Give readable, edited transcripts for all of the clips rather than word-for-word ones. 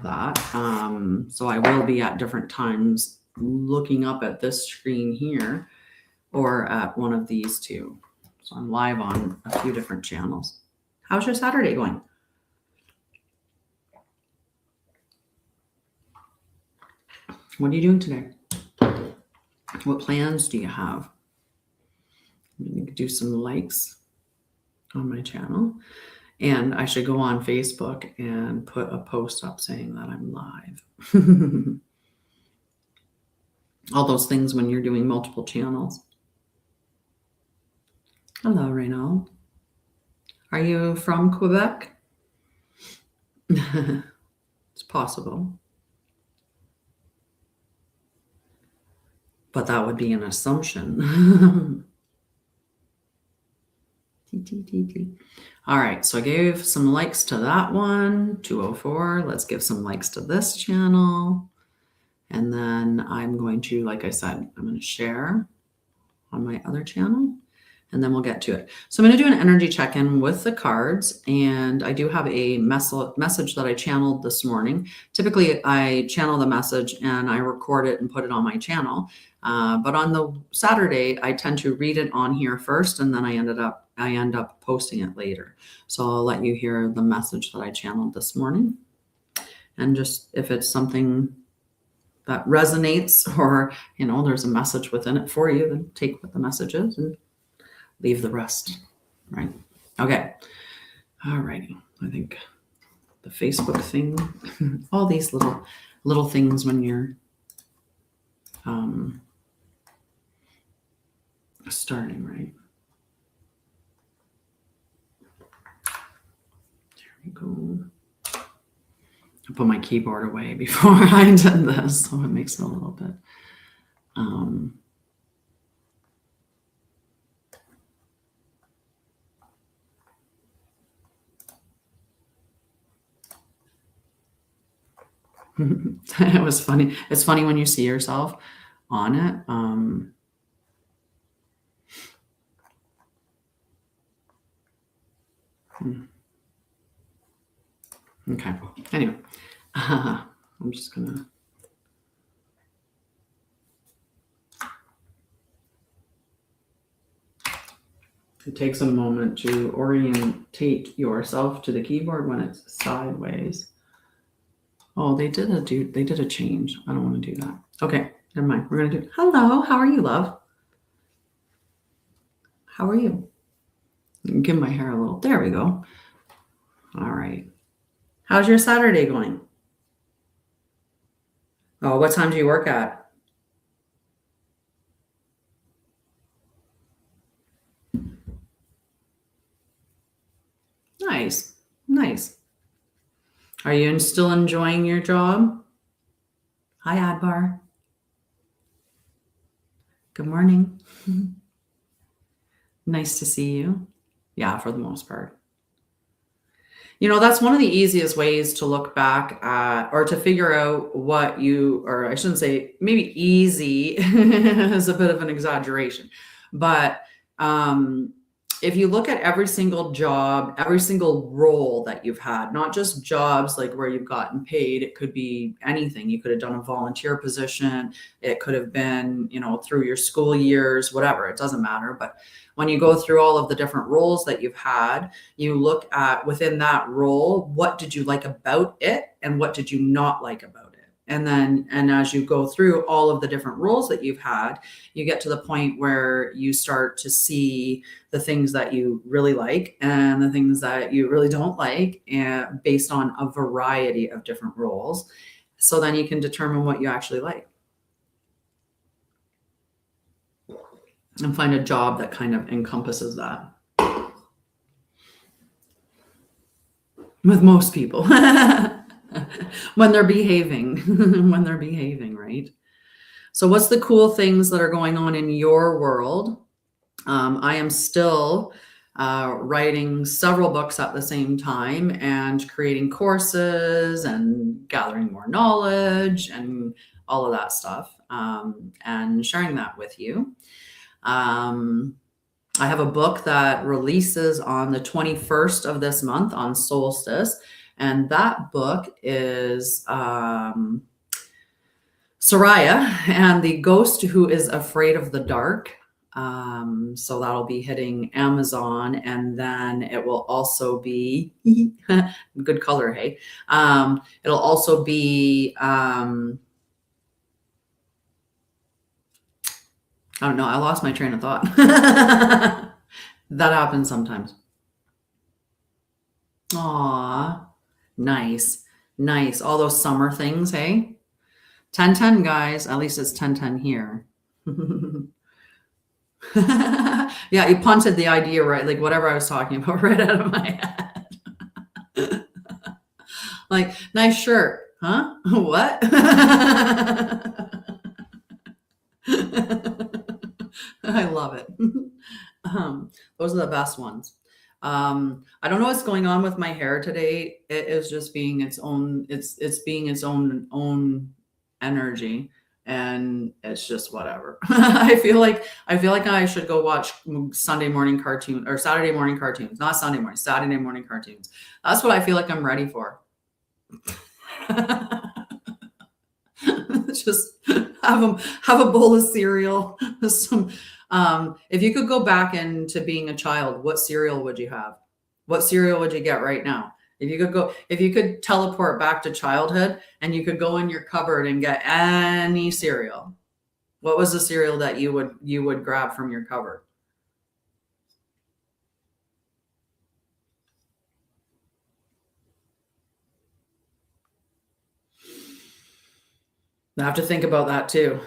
of that. So I will be at different times looking up at this screen here or at one of these two. So I'm live on a few different channels. How's your Saturday going? What are you doing today? What plans do you have? You can do some likes on my channel. And I should go on Facebook and put a post up saying that I'm live. All those things when you're doing multiple channels. Hello, Reynald. Are you from Quebec? It's possible. But that would be an assumption. All right, so I gave some likes to that one, 204. Let's give some likes to this channel. And then I'm going to, like I said, I'm going to share on my other channel, and then we'll get to it. So I'm going to do an energy check-in with the cards, and I do have a message that I channeled this morning. Typically, I channel the message and I record it and put it on my channel. But on the Saturday, I tend to read it on here first, and then I end up posting it later. So I'll let you hear the message that I channeled this morning. And just if it's something that resonates, or, you know, there's a message within it for you, then take what the message is and leave the rest, right? Okay. All righty. I think the Facebook thing, all these little things when you're starting, right? There we go. I put my keyboard away before I did this, so it makes it a little bit. It was funny. It's funny when you see yourself on it. Okay. Anyway, I'm just gonna. It takes a moment to orientate yourself to the keyboard when it's sideways. Oh, they did a change. I don't want to do that. Okay, never mind. We're gonna do. Hello, how are you, love? How are you? Give my hair a little. There we go. All right. How's your Saturday going? Oh, what time do you work at? Nice. Nice. Are you still enjoying your job? Hi, Adbar. Good morning. Nice to see you. Yeah, for the most part. You know, that's one of the easiest ways to look back at, or to figure out what you, or I shouldn't say, maybe easy is a bit of an exaggeration. But if you look at every single job, every single role that you've had, not just jobs like where you've gotten paid, it could be anything. You could have done a volunteer position. It could have been, you know, through your school years, whatever, it doesn't matter. But when you go through all of the different roles that you've had, you look at within that role, what did you like about it and what did you not like about it? And then, and as you go through all of the different roles that you've had, you get to the point where you start to see the things that you really like and the things that you really don't like, and based on a variety of different roles. So then you can determine what you actually like. And find a job that kind of encompasses that. With most people. When they're behaving. When they're behaving, right? So what's the cool things that are going on in your world? I am still writing several books at the same time and creating courses and gathering more knowledge and all of that stuff, and sharing that with you. I have a book that releases on the 21st of this month on solstice, And that book is Soraya and the Ghost Who is Afraid of the Dark. So that'll be hitting Amazon, and then it will also be good color, hey. It'll also be I don't know, I lost my train of thought. That happens sometimes. Aw, nice, nice. All those summer things, hey? 10-10, guys. At least it's 10-10 here. Yeah, you punted the idea right, like whatever I was talking about right out of my head. Like, nice shirt, huh? What? I love it. Those are the best ones. I don't know what's going on with my hair today. It is just being its own, it's being its own energy, and it's just whatever. I feel like I should go watch Sunday morning cartoon or Saturday morning cartoons, not Sunday morning, Saturday morning cartoons. That's what I feel like I'm ready for. Just have a bowl of cereal. Some, if you could go back into being a child, what cereal would you have? What cereal would you get right now? If you could teleport back to childhood and you could go in your cupboard and get any cereal, what was the cereal that you would grab from your cupboard? I have to think about that too.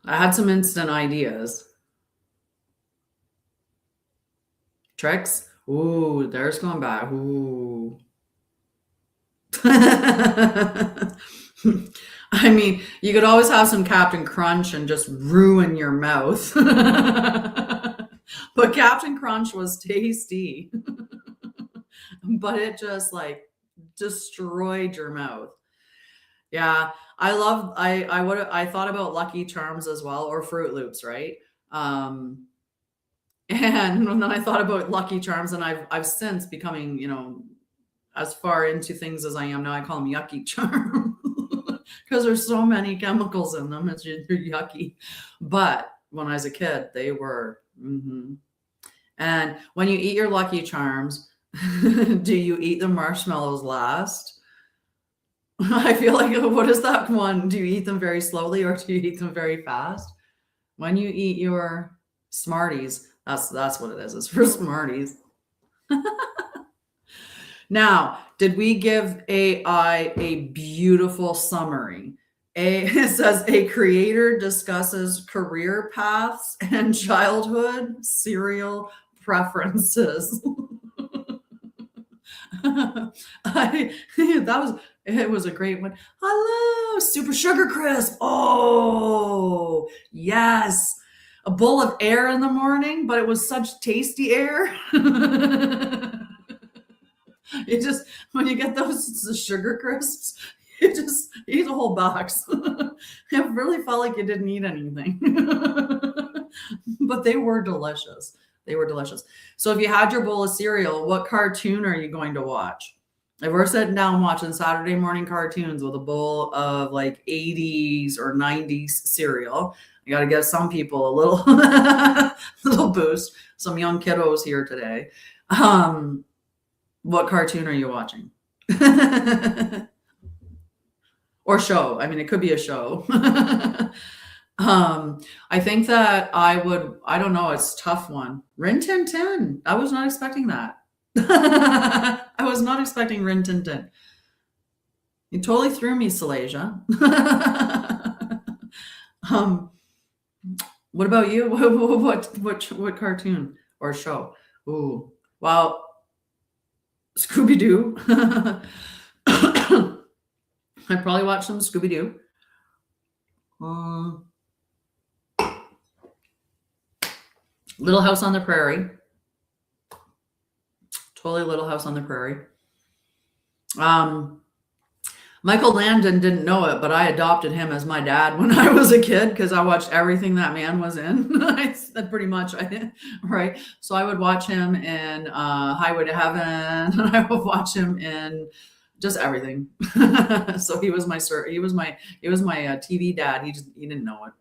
I had some instant ideas. Tricks? Ooh, there's going back. Ooh. I mean, you could always have some Captain Crunch and just ruin your mouth. But Captain Crunch was tasty. But it just like destroyed your mouth. Yeah, I thought about Lucky Charms as well, or Fruit Loops, right? And then I thought about Lucky Charms, and I've since becoming, as far into things as I am now, I call them Yucky Charms because there's so many chemicals in them. They're yucky. But when I was a kid, they were. And when you eat your Lucky Charms, do you eat the marshmallows last? I feel like, what is that one? Do you eat them very slowly or do you eat them very fast? When you eat your Smarties, that's what it is. It's for Smarties. Now, did we give AI a beautiful summary? It says a creator discusses career paths and childhood cereal preferences. It was a great one. Hello, Super Sugar Crisp. Oh, yes. A bowl of air in the morning, but it was such tasty air. You just, when you get those Sugar Crisps, you just eat a whole box. It really felt like you didn't eat anything. But they were delicious. They were delicious. So if you had your bowl of cereal, what cartoon are you going to watch? If we're sitting down watching Saturday morning cartoons with a bowl of like 80s or 90s cereal, you got to give some people a little little boost. Some young kiddos here today. What cartoon are you watching? Or show. I mean, it could be a show. I think that I don't know, it's a tough one. Rin Tin Tin. I was not expecting that. I was not expecting Rin Tin Tin. You totally threw me, Salasia. What about you? What cartoon or show? Ooh, wow. Scooby-Doo. I'd probably watch some Scooby-Doo. Little House on the Prairie. Totally Little House on the Prairie. Michael Landon didn't know it, but I adopted him as my dad when I was a kid because I watched everything that man was in. Pretty much, right? So I would watch him in Highway to Heaven, and I would watch him in just everything. So he was my TV dad. He didn't know it.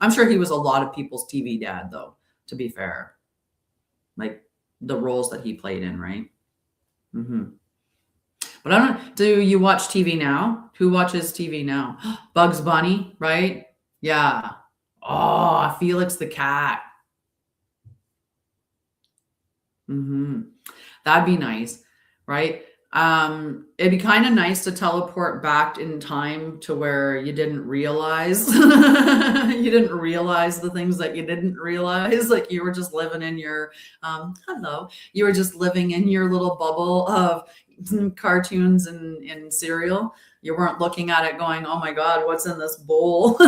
I'm sure he was a lot of people's TV dad, though, to be fair, like the roles that he played in, right? Hmm. But I don't, do you watch TV now? Who watches TV now? Bugs Bunny, right? Yeah. Oh, Felix the cat. Hmm. That'd be nice, right? It'd be kind of nice to teleport back in time to where you didn't realize you didn't realize the things that you didn't realize. Like you were just living in your you were just living in your little bubble of cartoons and cereal. You weren't looking at it going, oh my God, what's in this bowl?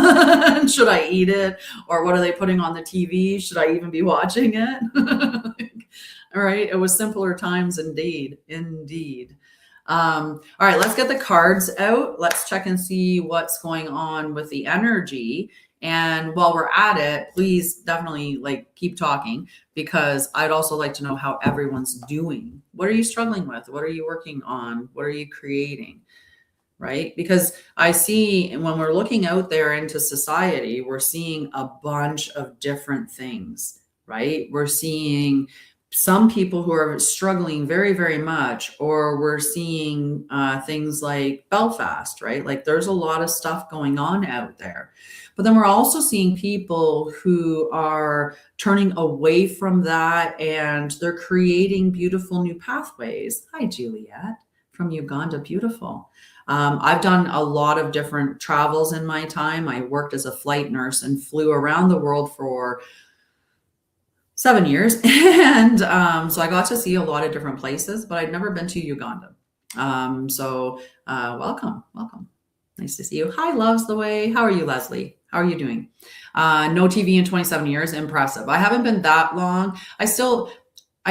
Should I eat it? Or what are they putting on the TV? Should I even be watching it? All right. It was simpler times indeed. Indeed. All right. Let's get the cards out. Let's check and see what's going on with the energy. And while we're at it, please definitely like keep talking, because I'd also like to know how everyone's doing. What are you struggling with? What are you working on? What are you creating? Right? Because I see when we're looking out there into society, we're seeing a bunch of different things, right? We're seeing some people who are struggling very, very much, or we're seeing things like Belfast, right? Like there's a lot of stuff going on out there. But then we're also seeing people who are turning away from that and they're creating beautiful new pathways. Hi, Juliet from Uganda. Beautiful. I've done a lot of different travels in my time. I worked as a flight nurse and flew around the world for 7 years. And so I got to see a lot of different places, but I'd never been to Uganda. Welcome. Nice to see you. Hi, Loves the Way. How are you, Leslie? How are you doing? No TV in 27 years. Impressive. I haven't been that long. I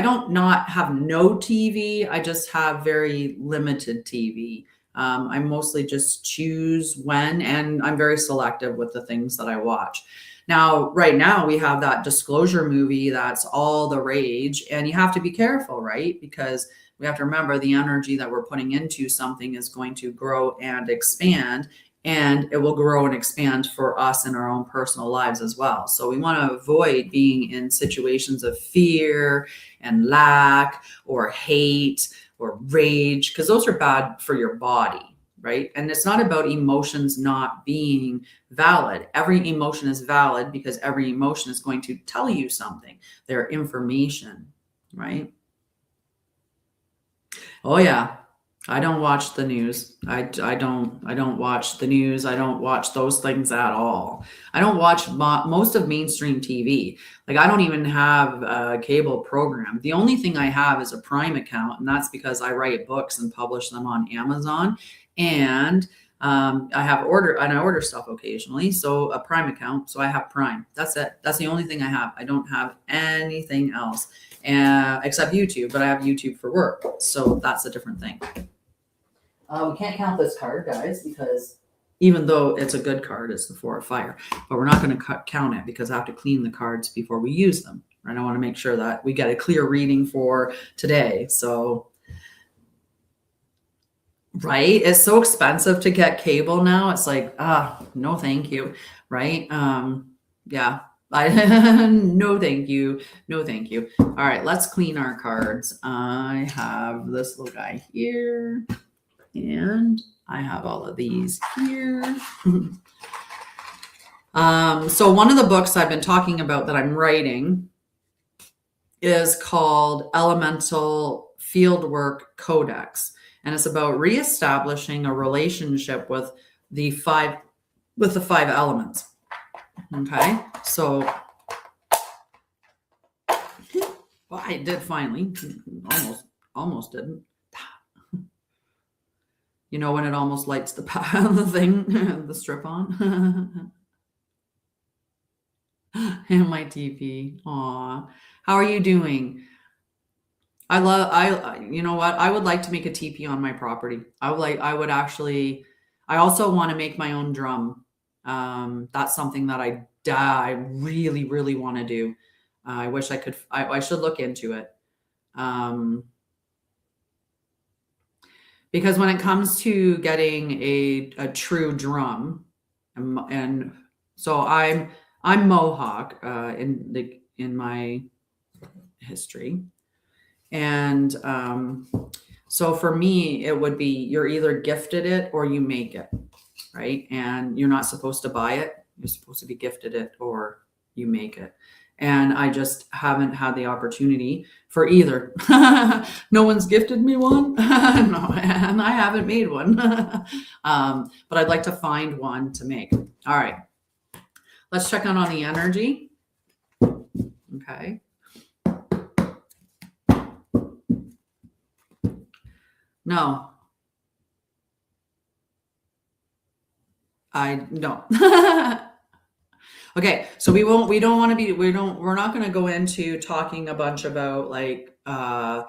don't not have no TV. I just have very limited TV. I mostly just choose when, and I'm very selective with the things that I watch. Now, right now we have that disclosure movie that's all the rage, and you have to be careful, right? Because we have to remember the energy that we're putting into something is going to grow and expand, and it will grow and expand for us in our own personal lives as well. So we want to avoid being in situations of fear and lack or hate or rage, because those are bad for your body, right? And it's not about emotions not being valid. Every emotion is valid because every emotion is going to tell you something. They're information, right? Oh yeah. I don't watch the news. I don't watch the news. I don't watch those things at all. I don't watch most of mainstream TV. Like I don't even have a cable program. The only thing I have is a Prime account, and that's because I write books and publish them on Amazon. And I order stuff occasionally. So a Prime account. So I have Prime. That's it. That's the only thing I have. I don't have anything else except YouTube, but I have YouTube for work. So that's a different thing. We can't count this card, guys, because even though it's a good card, it's the Four of Fire, but we're not going to count it because I have to clean the cards before we use them. Right? I want to make sure that we get a clear reading for today. So, right? It's so expensive to get cable now. It's like, no, thank you. Right? Yeah. No, thank you. No, thank you. All right, let's clean our cards. I have this little guy here. And I have all of these here. So one of the books I've been talking about that I'm writing is called Elemental Fieldwork Codex. And it's about reestablishing a relationship with the five elements. Okay. So well, I did finally. Almost didn't. You know when it almost lights the thing, the strip on? And my TP. Aw. How are you doing? You know what? I would like to make a TP on my property. I also want to make my own drum. That's something that I really, really want to do. I wish I could, I should look into it. Because when it comes to getting a true drum, and so I'm Mohawk in my history, and so for me it would be you're either gifted it or you make it, right? And you're not supposed to buy it. You're supposed to be gifted it or you make it. And I just haven't had the opportunity for either. No one's gifted me one. No, and I haven't made one. But I'd like to find one to make. All right. Let's check on the energy. Okay. No. I don't. Okay, so we're not going to go into talking a bunch about like, I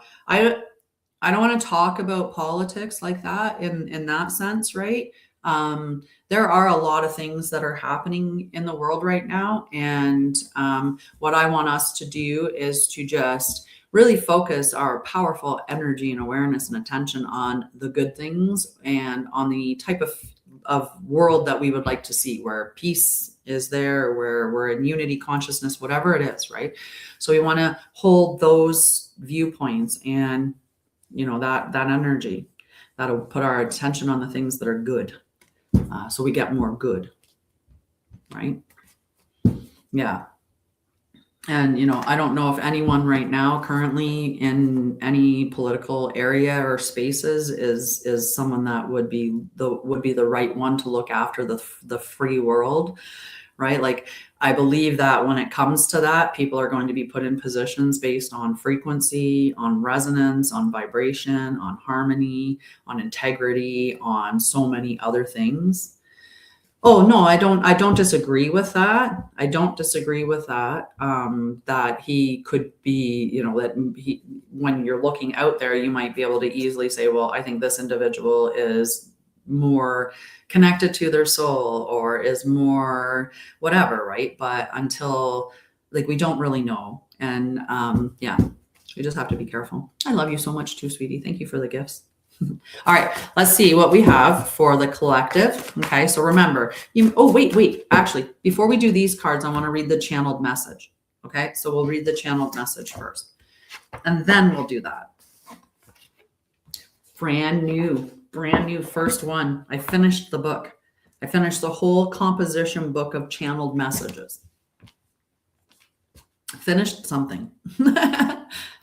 don't want to talk about politics like that in that sense, right? There are a lot of things that are happening in the world right now. And what I want us to do is to just really focus our powerful energy and awareness and attention on the good things and on the type of world that we would like to see, where peace is there, where we're in unity, consciousness, whatever it is, right? So we want to hold those viewpoints and, that energy that'll put our attention on the things that are good. So we get more good, right? Yeah. And, I don't know if anyone right now currently in any political area or spaces is someone that would be the right one to look after the free world, right? Like, I believe that when it comes to that, people are going to be put in positions based on frequency, on resonance, on vibration, on harmony, on integrity, on so many other things. Oh, no, I don't disagree with that. I don't disagree with that. That he could be, that when you're looking out there, you might be able to easily say, well, I think this individual is more connected to their soul or is more whatever, right? But until, like, we don't really know. And yeah, we just have to be careful. I love you so much too, sweetie. Thank you for the gifts. All right, let's see what we have for the collective. Okay, so remember, wait. Actually, before we do these cards, I want to read the channeled message. Okay, so we'll read the channeled message first, and then we'll do that. Brand new first one. I finished the book. I finished the whole composition book of channeled messages. Finished something.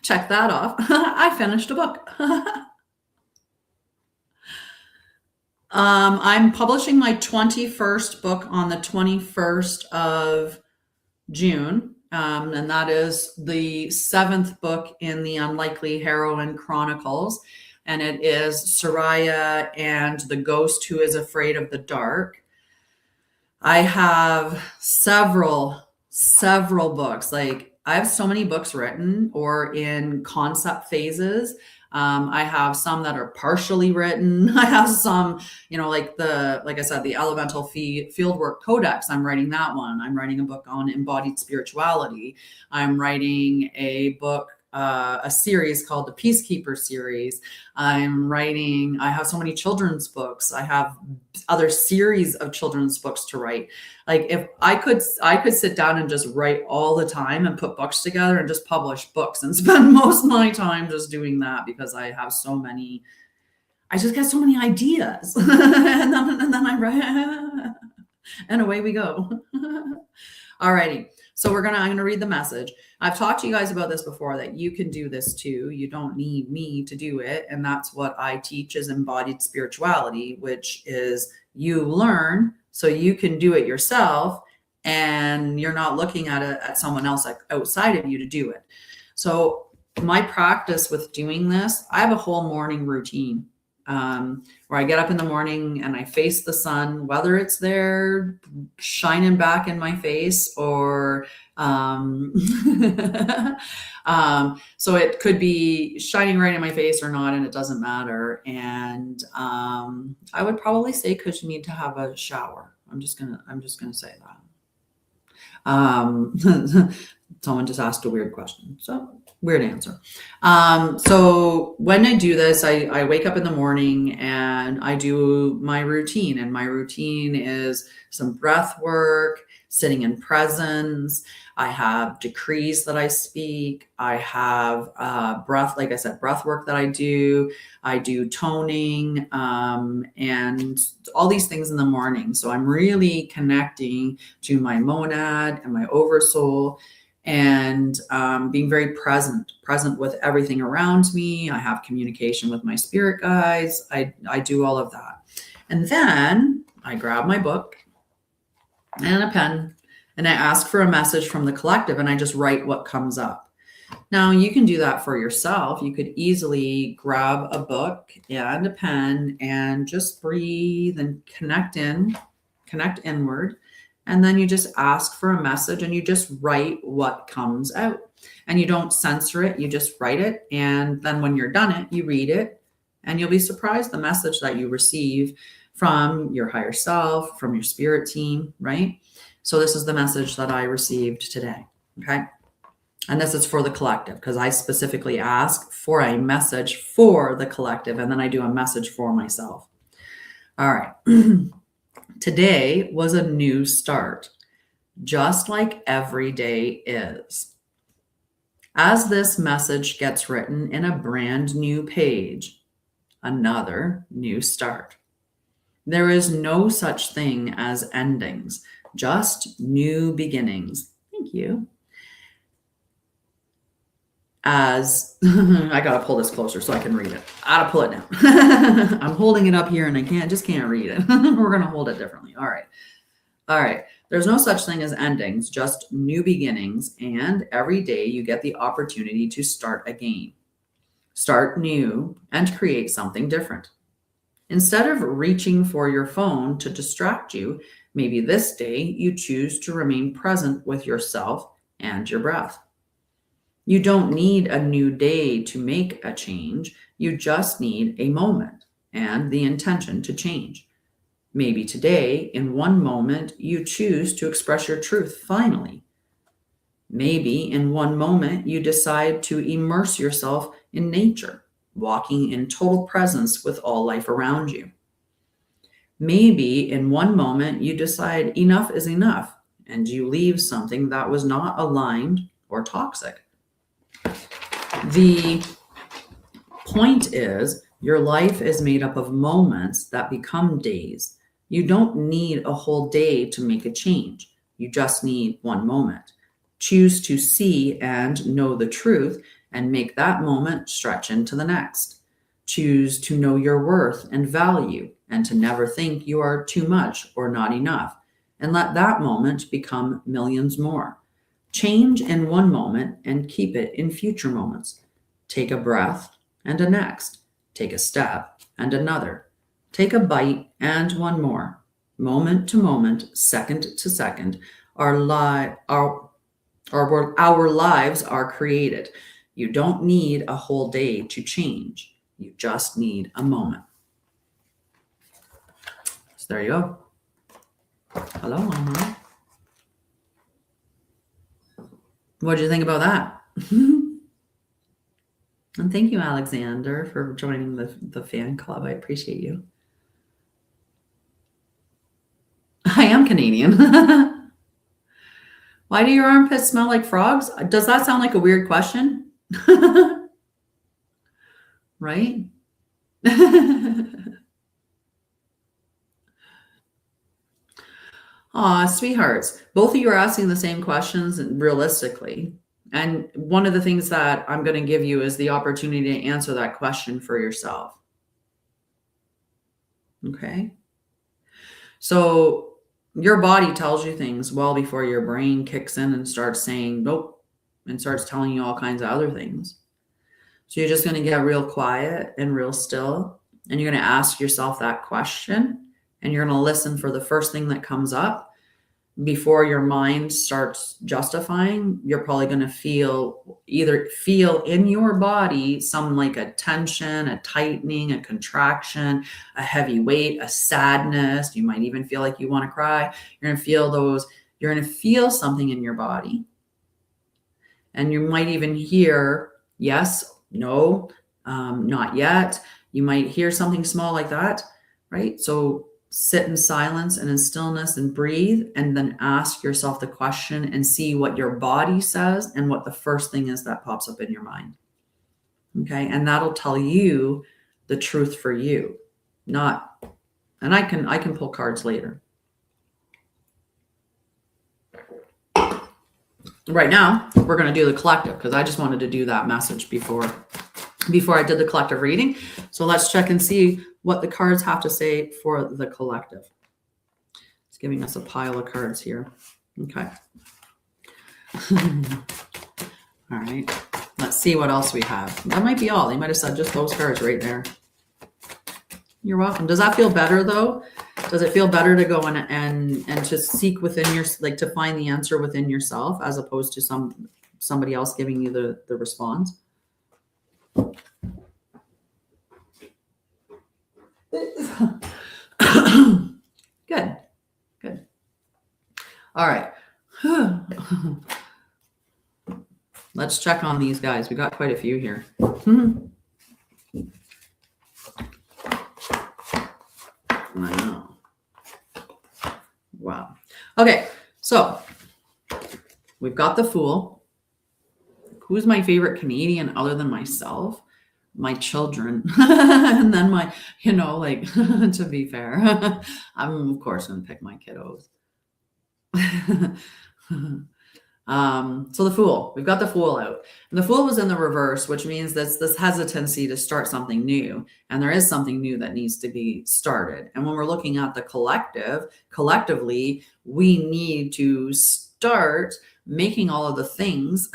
Check that off. I finished a book. I'm publishing my 21st book on the 21st of June. And that is the 7th book in the Unlikely Heroine Chronicles. And it is Soraya and the Ghost Who Is Afraid of the Dark. I have several books. Like, I have so many books written or in concept phases. I have some that are partially written. I have some, like I said, the Elemental Fieldwork Codex. I'm writing that one. I'm writing a book on embodied spirituality. I'm writing a book, a series called the Peacekeeper series. I have so many children's books. I have other series of children's books to write. Like, if I could sit down and just write all the time and put books together and just publish books and spend most of my time just doing that, because I just get so many ideas. and then I write, and away we go. Alrighty. So I'm going to read the message. I've talked to you guys about this before, that you can do this too. You don't need me to do it. And that's what I teach, is embodied spirituality, which is you learn so you can do it yourself, and you're not looking at someone else outside of you to do it. So my practice with doing this, I have a whole morning routine. Where I get up in the morning and I face the sun, whether it's there shining back in my face or so it could be shining right in my face or not, and it doesn't matter. And I would probably say, because you need to have a shower. I'm just gonna say that. Someone just asked a weird question. So Weird answer. So when I do this, I wake up in the morning and I do my routine. And my routine is some breath work, sitting in presence. I have decrees that I speak. I have breath, like I said, breath work that I do. I do toning and all these things in the morning. So I'm really connecting to my monad and my oversoul, and being very present with everything around me. I have communication with my spirit guides. I do all of that. And then I grab my book and a pen and I ask for a message from the collective, and I just write what comes up. Now, you can do that for yourself. You could easily grab a book and a pen and just breathe and connect inward. And then you just ask for a message and you just write what comes out. And you don't censor it, you just write it. And then when you're done it, you read it, and you'll be surprised the message that you receive from your higher self, from your spirit team, right? So this is the message that I received today, okay? And this is for the collective, because I specifically ask for a message for the collective, and then I do a message for myself. All right. Today was a new start, just like every day is. As this message gets written in a brand new page, another new start. There is no such thing as endings, just new beginnings. Thank you. As I got to pull this closer so I can read it. I got to pull it down. I'm holding it up here and I can't read it. We're going to hold it differently. All right. There's no such thing as endings, just new beginnings. And every day you get the opportunity to start again. Start new and create something different. Instead of reaching for your phone to distract you, maybe this day you choose to remain present with yourself and your breath. You don't need a new day to make a change. You just need a moment and the intention to change. Maybe today, in one moment, you choose to express your truth finally. Maybe in one moment, you decide to immerse yourself in nature, walking in total presence with all life around you. Maybe in one moment, you decide enough is enough and you leave something that was not aligned or toxic. The point is, your life is made up of moments that become days. You don't need a whole day to make a change. You just need one moment. Choose to see and know the truth and make that moment stretch into the next. Choose to know your worth and value and to never think you are too much or not enough, and let that moment become millions more. Change in one moment and keep it in future moments. Take a breath and a next. Take a step and another. Take a bite and one more. Moment to moment, second to second, our lives are created. You don't need a whole day to change. You just need a moment. So there you go. Hello, Mama. What did you think about that? And thank you, Alexander, for joining the fan club. I appreciate you. I am Canadian. Why do your armpits smell like frogs? Does that sound like a weird question? Right? Aw, sweethearts. Both of you are asking the same questions realistically. And one of the things that I'm going to give you is the opportunity to answer that question for yourself. Okay? So your body tells you things well before your brain kicks in and starts saying nope and starts telling you all kinds of other things. So you're just going to get real quiet and real still, and you're going to ask yourself that question, and you're going to listen for the first thing that comes up. Before your mind starts justifying, you're probably going to either feel in your body some like a tension, a tightening, a contraction, a heavy weight, a sadness. You might even feel like you want to cry. You're going to feel something in your body. And you might even hear Yes, no, not yet. You might hear something small like that, right? So sit in silence and in stillness and breathe, and then ask yourself the question and see what your body says and what the first thing is that pops up in your mind. Okay. And that'll tell you the truth for you, not, and I can pull cards later. Right now, we're going to do the collective because I just wanted to do that message before I did the collective reading. So let's check and see what the cards have to say for the collective. It's giving us a pile of cards here. Okay. All right. Let's see what else we have. That might be all. They might have said just those cards right there. You're welcome. Does that feel better though? Does it feel better to go and to seek within your, like to find the answer within yourself as opposed to somebody else giving you the response? Good. Good. All right. Let's check on these guys. We got quite a few here. I know. Wow. Okay. So we've got the Fool. Who's my favorite Canadian other than myself? My children. And then my, like, to be fair, I'm of course going to pick my kiddos. So the Fool, we've got the Fool out, and the Fool was in the reverse, which means that's this hesitancy to start something new. And there is something new that needs to be started. And when we're looking at the collectively, we need to start making all of the things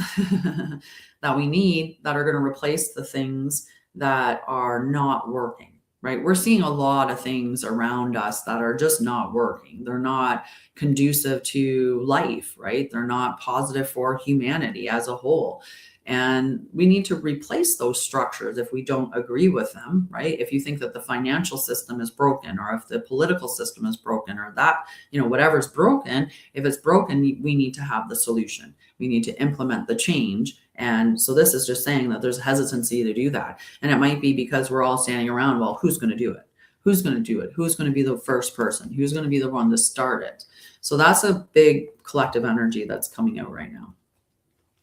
that we need that are going to replace the things that are not working. Right? We're seeing a lot of things around us that are just not working. They're not conducive to life, right? They're not positive for humanity as a whole. And we need to replace those structures if we don't agree with them, right? If you think that the financial system is broken, or if the political system is broken, or that, whatever's broken, if it's broken, we need to have the solution. We need to implement the change. And so this is just saying that there's hesitancy to do that. And it might be because we're all standing around, well, who's going to do it? Who's going to do it? Who's going to be the first person? Who's going to be the one to start it? So that's a big collective energy that's coming out right now.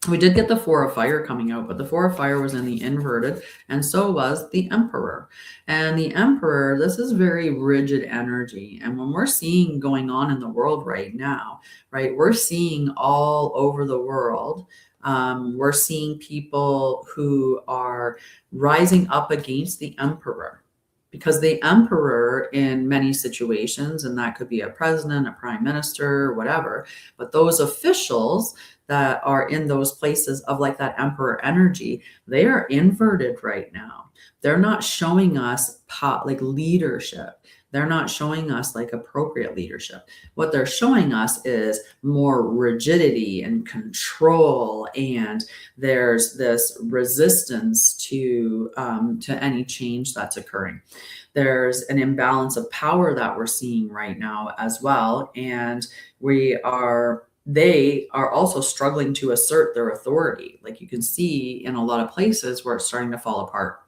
We did get the Four of Fire coming out, but the Four of Fire was in the inverted, and so was the Emperor. And the Emperor, this is very rigid energy. And when we're seeing going on in the world right now, right, we're seeing all over the world, we're seeing people who are rising up against the Emperor. Because the Emperor in many situations, and that could be a president, a prime minister, whatever, but those officials that are in those places of like that Emperor energy, they are inverted right now. They're not showing us like leadership. They're not showing us like appropriate leadership. What they're showing us is more rigidity and control, and there's this resistance to any change that's occurring. There's an imbalance of power that we're seeing right now as well, and they are also struggling to assert their authority. Like you can see in a lot of places where it's starting to fall apart.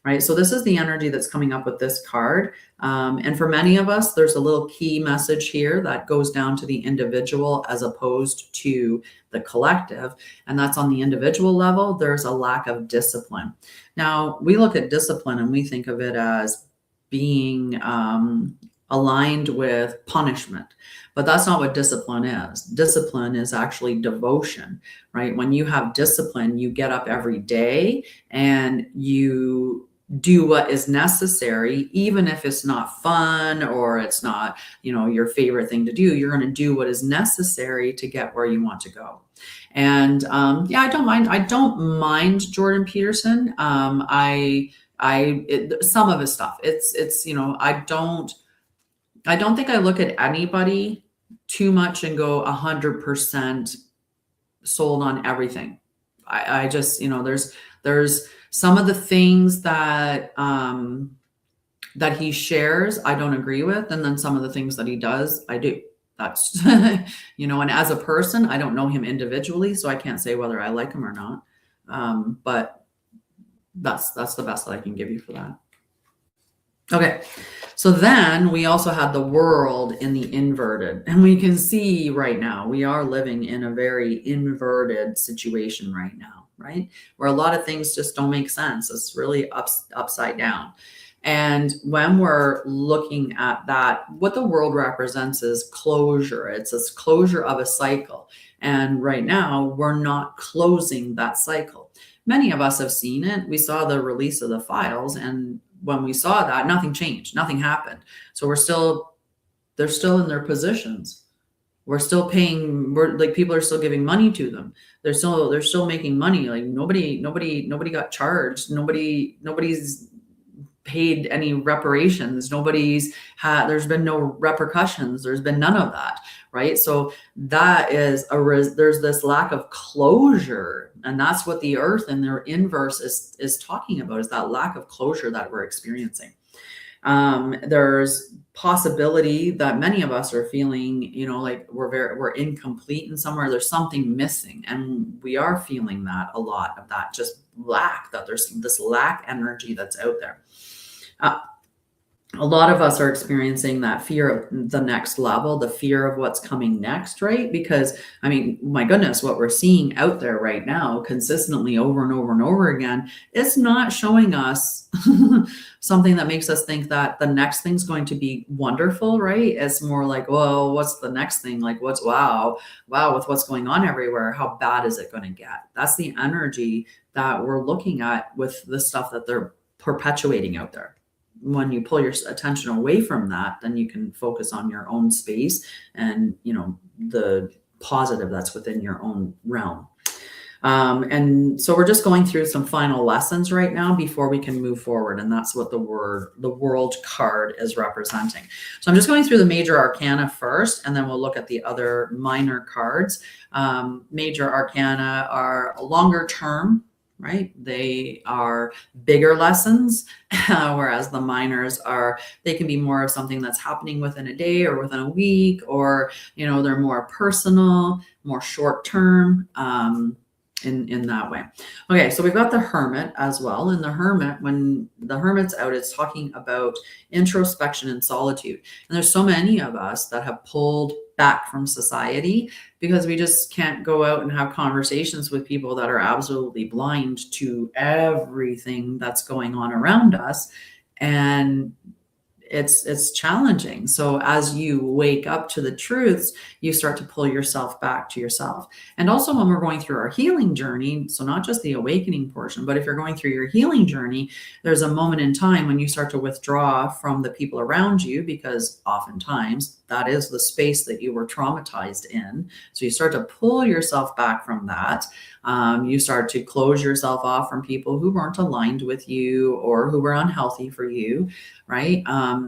Right. So this is the energy that's coming up with this card. And for many of us, there's a little key message here that goes down to the individual as opposed to the collective. And that's on the individual level. There's a lack of discipline. Now, we look at discipline and we think of it as being aligned with punishment. But that's not what discipline is. Discipline is actually devotion, right? When you have discipline, you get up every day and you do what is necessary, even if it's not fun or it's not, your favorite thing to do. You're going to do what is necessary to get where you want to go. And I don't mind Jordan Peterson. Some of his stuff. It's I don't think I look at anybody too much and go 100% sold on everything. I just, there's some of the things that that he shares, I don't agree with. And then some of the things that he does, I do. That's, and as a person, I don't know him individually, so I can't say whether I like him or not. But That's the best that I can give you for that. Okay. So then we also had the world in the inverted, and we can see right now we are living in a very inverted situation right now, right? Where a lot of things just don't make sense. It's really upside down. And when we're looking at that, what the world represents is closure. It's a closure of a cycle. And right now, we're not closing that cycle. Many of us have seen it. We saw the release of the files, and when we saw that, nothing changed, nothing happened. So they're still in their positions. We're still paying, we're like, people are still giving money to them. They're still making money. Like nobody got charged. Nobody's paid any reparations. There's been no repercussions. There's been none of that. Right. So that is there's this lack of closure. And that's what the earth and their inverse is talking about, is that lack of closure that we're experiencing. There's possibility that many of us are feeling, like we're incomplete in somewhere. There's something missing, and we are feeling that a lot of that just lack, that there's this lack energy that's out there. A lot of us are experiencing that fear of the next level, the fear of what's coming next, right? Because, I mean, my goodness, what we're seeing out there right now consistently over and over and over again, it's not showing us something that makes us think that the next thing's going to be wonderful, right? It's more like, well, what's the next thing? Like, wow, with what's going on everywhere, how bad is it going to get? That's the energy that we're looking at with the stuff that they're perpetuating out there. When you pull your attention away from that, then you can focus on your own space and, the positive that's within your own realm. And so we're just going through some final lessons right now before we can move forward. And that's what the world card is representing. So I'm just going through the major arcana first, and then we'll look at the other minor cards. Major arcana are longer term, right? They are bigger lessons, whereas the minors they can be more of something that's happening within a day or within a week, or, they're more personal, more short term, in that way. Okay, so we've got the Hermit as well. And the Hermit, when the Hermit's out, it's talking about introspection and solitude. And there's so many of us that have pulled back from society because we just can't go out and have conversations with people that are absolutely blind to everything that's going on around us. And it's challenging. So as you wake up to the truths, you start to pull yourself back to yourself. And also when we're going through our healing journey, so not just the awakening portion, but if you're going through your healing journey, there's a moment in time when you start to withdraw from the people around you, because oftentimes that is the space that you were traumatized in. So you start to pull yourself back from that. You start to close yourself off from people who weren't aligned with you or who were unhealthy for you, right?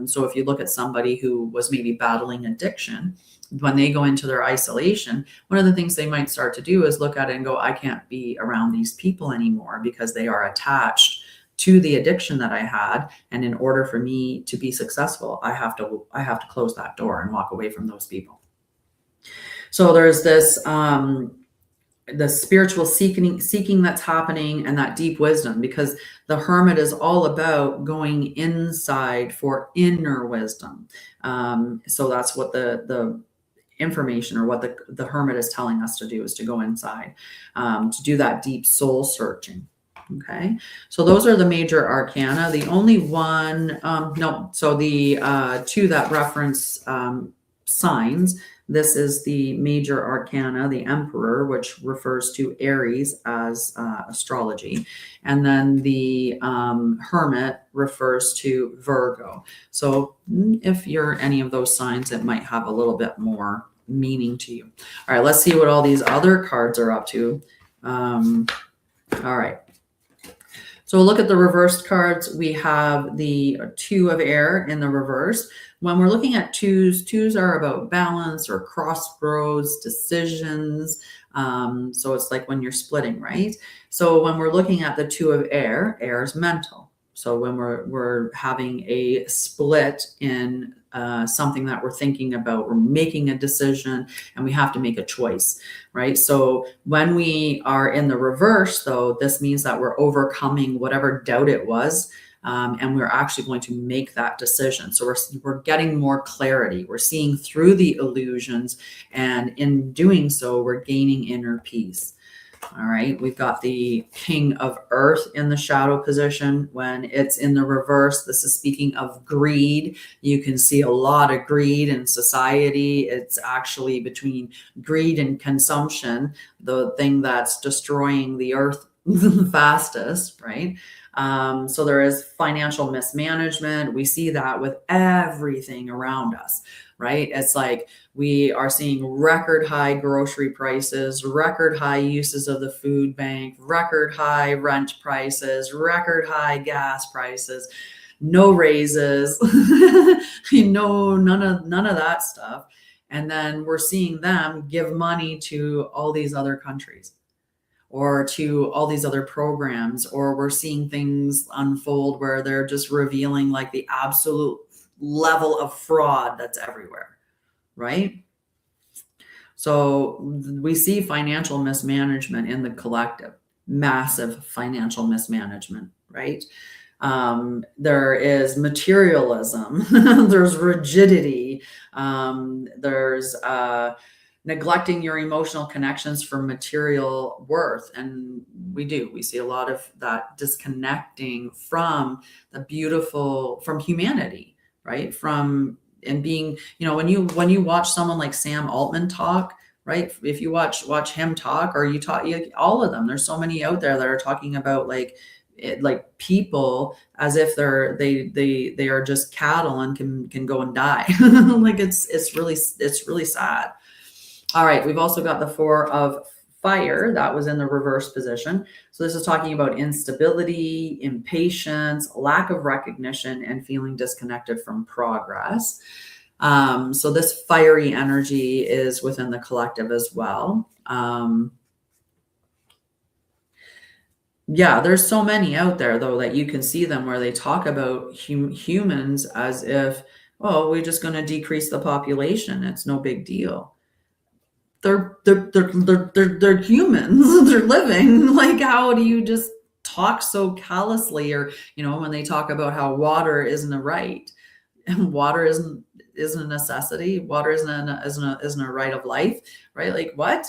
So if you look at somebody who was maybe battling addiction, when they go into their isolation, one of the things they might start to do is look at it and go, I can't be around these people anymore because they are attached to the addiction that I had. And in order for me to be successful, I have to close that door and walk away from those people. So there's this, the spiritual seeking that's happening, and that deep wisdom, because the Hermit is all about going inside for inner wisdom. So that's what the information, or what the Hermit is telling us to do, is to go inside, to do that deep soul searching. Okay, so those are the major arcana. The only one, so the two that reference signs, this is the major arcana, the Emperor, which refers to Aries as astrology. And then the Hermit refers to Virgo. So if you're any of those signs, it might have a little bit more meaning to you. All right, let's see what all these other cards are up to. All right. So look at the reversed cards. We have the Two of Air in the reverse. When we're looking at twos are about balance or crossroads, decisions. So it's like when you're splitting, right? So when we're looking at the Two of Air, air is mental. So when we're having a split in something that we're thinking about. We're making a decision and we have to make a choice, right? So when we are in the reverse, though, this means that we're overcoming whatever doubt it was. And we're actually going to make that decision. So we're getting more clarity. We're seeing through the illusions. And in doing so, we're gaining inner peace. All right. We've got the King of Earth in the shadow position. When it's in the reverse, this is speaking of greed. You can see a lot of greed in society. It's actually between greed and consumption, the thing that's destroying the earth the fastest, right? So there is financial mismanagement. We see that with everything around us, right? It's like we are seeing record high grocery prices, record high uses of the food bank, record high rent prices, record high gas prices, no raises, none of that stuff. And then we're seeing them give money to all these other countries, or to all these other programs, or we're seeing things unfold where they're just revealing like the absolute level of fraud that's everywhere, right? So we see financial mismanagement in the collective, massive financial mismanagement, right? There is materialism, there's rigidity, there's neglecting your emotional connections for material worth. And we see a lot of that disconnecting from the beautiful, from humanity, right? From, and being, when you watch someone like Sam Altman talk, right? If you watch him talk, or you talk, all of them, there's so many out there that are talking about like people as if they are just cattle and can go and die. Like it's really sad. All right, we've also got the Four of Fire that was in the reverse position. So this is talking about instability, impatience, lack of recognition, and feeling disconnected from progress. So this fiery energy is within the collective as well. Yeah, there's so many out there, though, that you can see them where they talk about humans as if, oh, we're just going to decrease the population. It's no big deal. They're humans. They're living. Like, how do you just talk so callously? Or, when they talk about how water isn't a right, and water isn't a necessity. Water isn't a right of life, right? Like, what?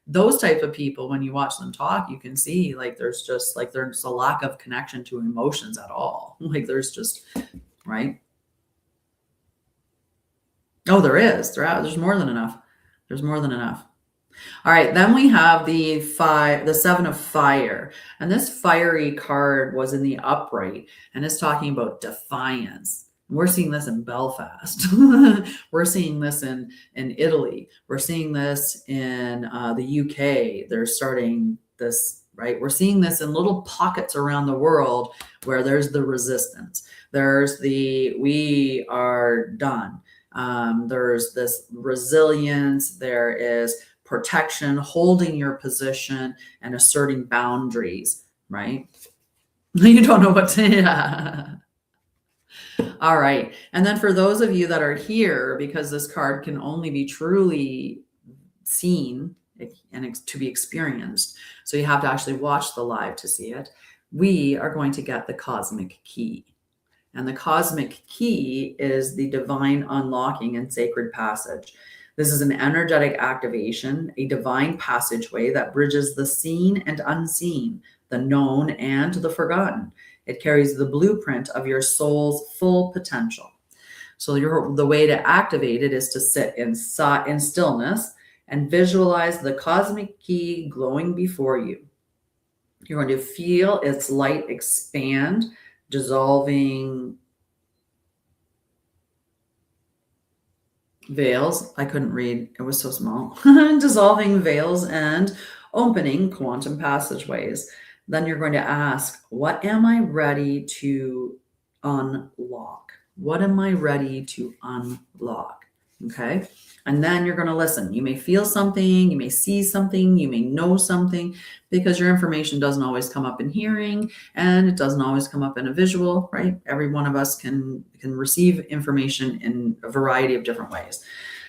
Those type of people, when you watch them talk, you can see like there's a lack of connection to emotions at all. Like there's just, right? Oh, there's more than enough. There's more than enough. All right, then we have the Seven of Fire. And this fiery card was in the upright, and it's talking about defiance. We're seeing this in Belfast. We're seeing this in Italy. We're seeing this in the UK. They're starting this, right? We're seeing this in little pockets around the world where there's the resistance. There's the we are done. There's this resilience. There is protection, holding your position, and asserting boundaries, right? You don't know what to, yeah. All right. And then for those of you that are here, because this card can only be truly seen and to be experienced, so you have to actually watch the live to see it, we are going to get the cosmic key. And the cosmic key is the divine unlocking and sacred passage. This is an energetic activation, a divine passageway that bridges the seen and unseen, the known and the forgotten. It carries the blueprint of your soul's full potential. So the way to activate it is to sit in stillness and visualize the cosmic key glowing before you. You're going to feel its light expand, dissolving veils. I couldn't read. It was so small. Dissolving veils and opening quantum passageways. Then you're going to ask, what am I ready to unlock? What am I ready to unlock? Okay. And then you're going to listen. You may feel something, you may see something, you may know something, because your information doesn't always come up in hearing, and it doesn't always come up in a visual, right? Every one of us can receive information in a variety of different ways.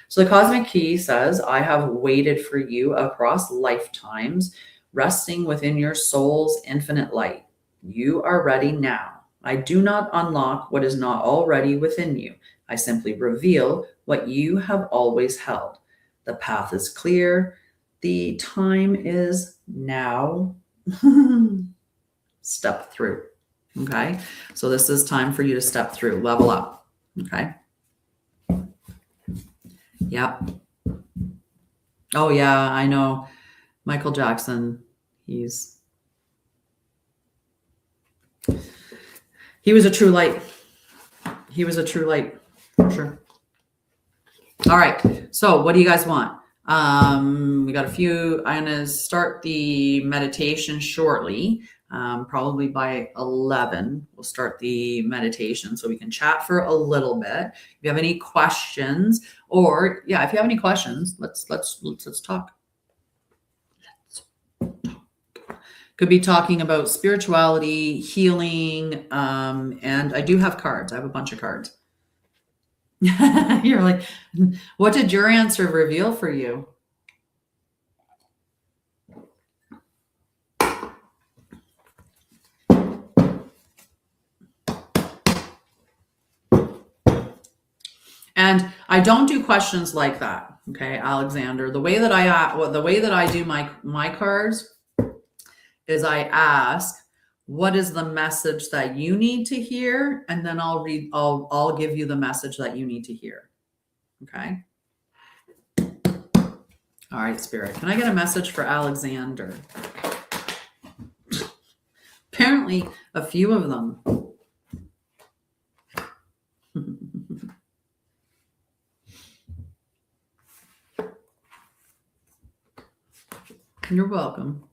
So the cosmic key says, I have waited for you across lifetimes, resting within your soul's infinite light. You are ready now. I do not unlock what is not already within you. I simply reveal what you have always held. The path is clear. The time is now. Step through. Okay. So this is time for you to step through, level up. Okay. Yep. Oh yeah, I know. Michael Jackson, he was a true light. He was a true light, for sure. All right. So what do you guys want? We got a few. I'm going to start the meditation shortly. Probably by 11, we'll start the meditation so we can chat for a little bit. If you have any questions, or yeah, if you have any questions, let's talk. Could be talking about spirituality, healing, and I do have cards. I have a bunch of cards. You're like, what did your answer reveal for you? And I don't do questions like that. Okay, Alexander, the way that I do my cards is I ask, what is the message that you need to hear? And then I'll give you the message that you need to hear. Okay. All right, Spirit. Can I get a message for Alexander? Apparently a few of them. You're welcome.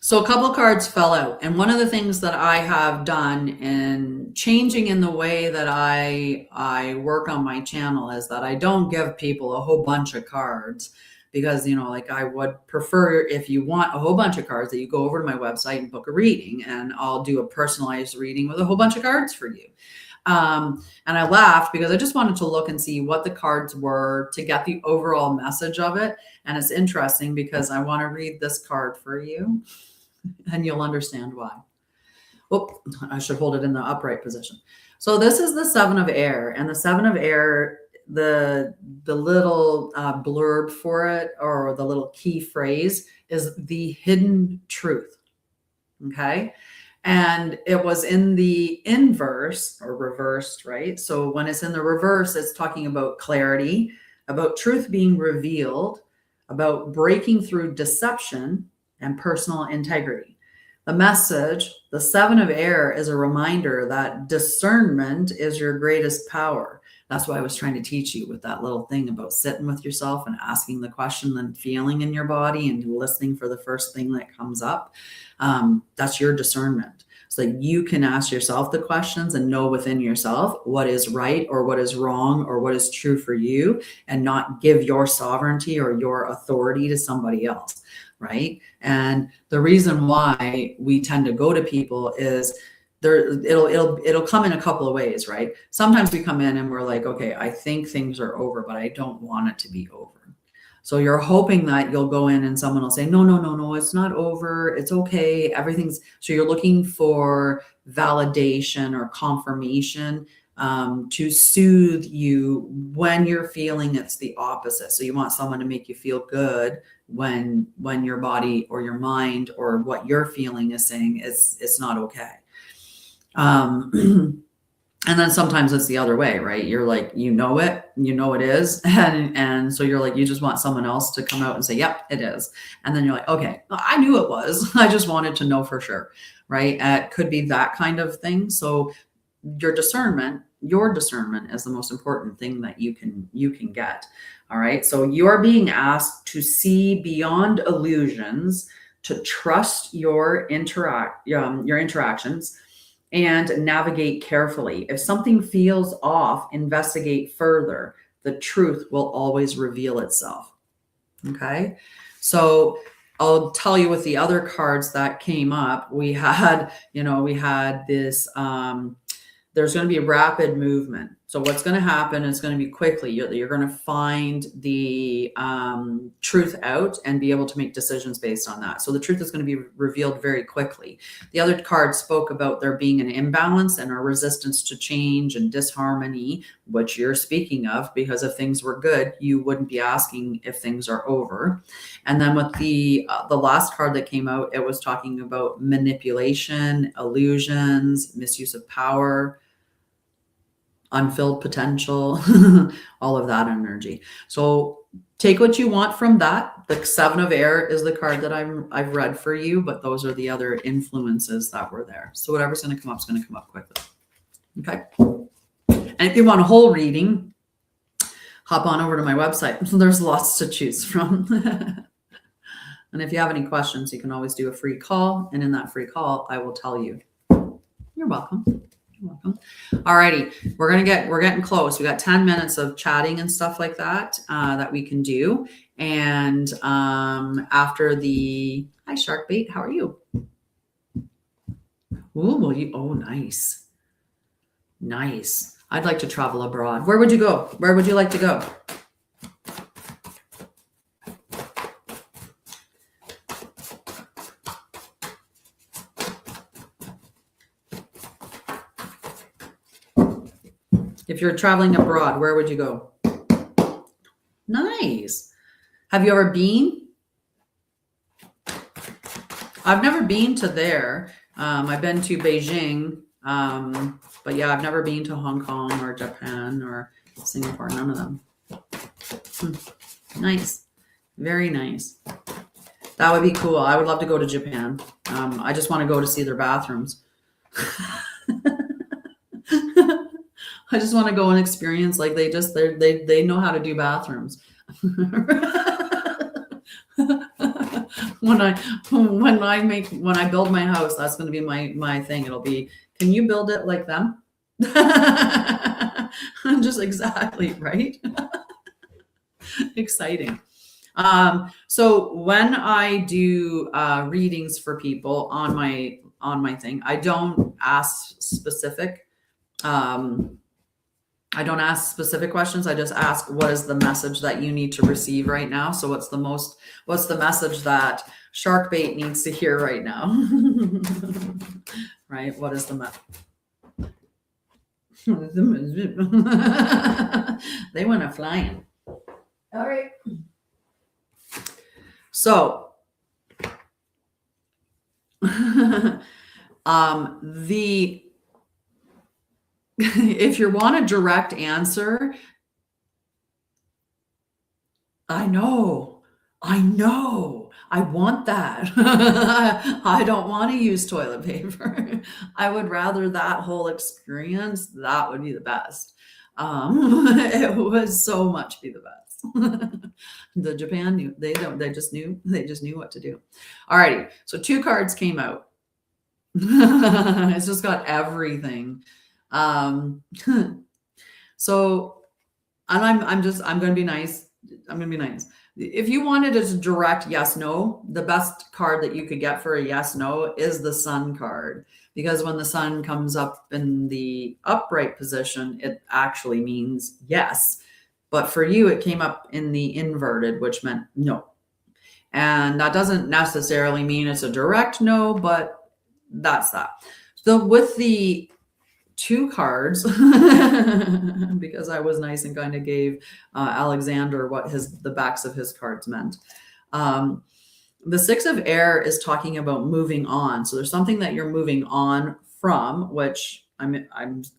So a couple cards fell out. And one of the things that I have done in changing in the way that I work on my channel is that I don't give people a whole bunch of cards, because, like, I would prefer, if you want a whole bunch of cards, that you go over to my website and book a reading, and I'll do a personalized reading with a whole bunch of cards for you. And I laughed because I just wanted to look and see what the cards were to get the overall message of it. And it's interesting because I want to read this card for you, and you'll understand why. Oh, I should hold it in the upright position. So this is the Seven of Air, and the Seven of Air, the little blurb for it, or the little key phrase, is the hidden truth. Okay. And it was in the inverse or reversed, right? So when it's in the reverse, it's talking about clarity, about truth being revealed, about breaking through deception, and personal integrity. The message, the Seven of Air, is a reminder that discernment is your greatest power. That's what I was trying to teach you with that little thing about sitting with yourself and asking the question and feeling in your body and listening for the first thing that comes up. That's your discernment. So you can ask yourself the questions and know within yourself what is right or what is wrong or what is true for you, and not give your sovereignty or your authority to somebody else. Right. And the reason why we tend to go to people is it'll come in a couple of ways, right? Sometimes we come in and we're like, okay, I think things are over, but I don't want it to be over. So you're hoping that you'll go in and someone will say, no, it's not over. It's okay. Everything's, so you're looking for validation or confirmation to soothe you when you're feeling it's the opposite. So you want someone to make you feel good when your body or your mind or what you're feeling is saying it's not okay. And then sometimes it's the other way, right? You're like, it is. And so you're like, you just want someone else to come out and say, yep, it is. And then you're like, okay, I knew it was. I just wanted to know for sure. right? It could be that kind of thing. So your discernment is the most important thing that you can get. All right. So you're being asked to see beyond illusions, to trust your interactions, and navigate carefully. If something feels off, investigate further. The truth will always reveal itself. Okay. So I'll tell you with the other cards that came up, we had this, there's going to be a rapid movement. So what's going to happen is going to be quickly. You're going to find the truth out and be able to make decisions based on that. So the truth is going to be revealed very quickly. The other card spoke about there being an imbalance and a resistance to change and disharmony, which you're speaking of, because if things were good, you wouldn't be asking if things are over. And then with the last card that came out, it was talking about manipulation, illusions, misuse of power, unfilled potential, all of that energy. So take what you want from that. The Seven of Air is the card that I've read for you, but those are the other influences that were there. So whatever's going to come up is going to come up quickly. Okay. And if you want a whole reading, hop on over to my website. There's lots to choose from. And if you have any questions, you can always do a free call. And in that free call, I will tell you. You're welcome. You're welcome. All righty. We're getting close. We got 10 minutes of chatting and stuff like that, that we can do. And after hi, Sharkbait, how are you? Oh, nice. Nice. I'd like to travel abroad. Where would you go? Where would you like to go? If you're traveling abroad, where would you go? Nice. Have you ever been? I've never been to there. I've been to Beijing. But yeah, I've never been to Hong Kong or Japan or Singapore, none of them. Nice. Very nice. That would be cool. I would love to go to Japan. I just want to go to see their bathrooms. I just want to go and experience, like, they know how to do bathrooms. When I build my house, that's going to be my thing. It'll be, can you build it like them? Just exactly right. Exciting. So when I do readings for people on my thing, I don't ask specific questions. I just ask, what is the message that you need to receive right now? So what's the message that Sharkbait needs to hear right now? Right? What is the message? They went a flying. All right. So if you want a direct answer, I know, I want that. I don't want to use toilet paper. I would rather that whole experience, that would be the best. It would so much be the best. The Japan knew, they just knew what to do. All righty. So 2 cards came out. It's just got everything. So, and I'm going to be nice. I'm going to be nice. If you wanted a direct yes, no, the best card that you could get for a yes, no is the Sun card, because when the Sun comes up in the upright position, it actually means yes. But for you, it came up in the inverted, which meant no. And that doesn't necessarily mean it's a direct no, but that's that. So with the 2 cards, because I was nice and kind of gave Alexander what the backs of his cards meant. The 6 of Air is talking about moving on. So there's something that you're moving on from, which I'm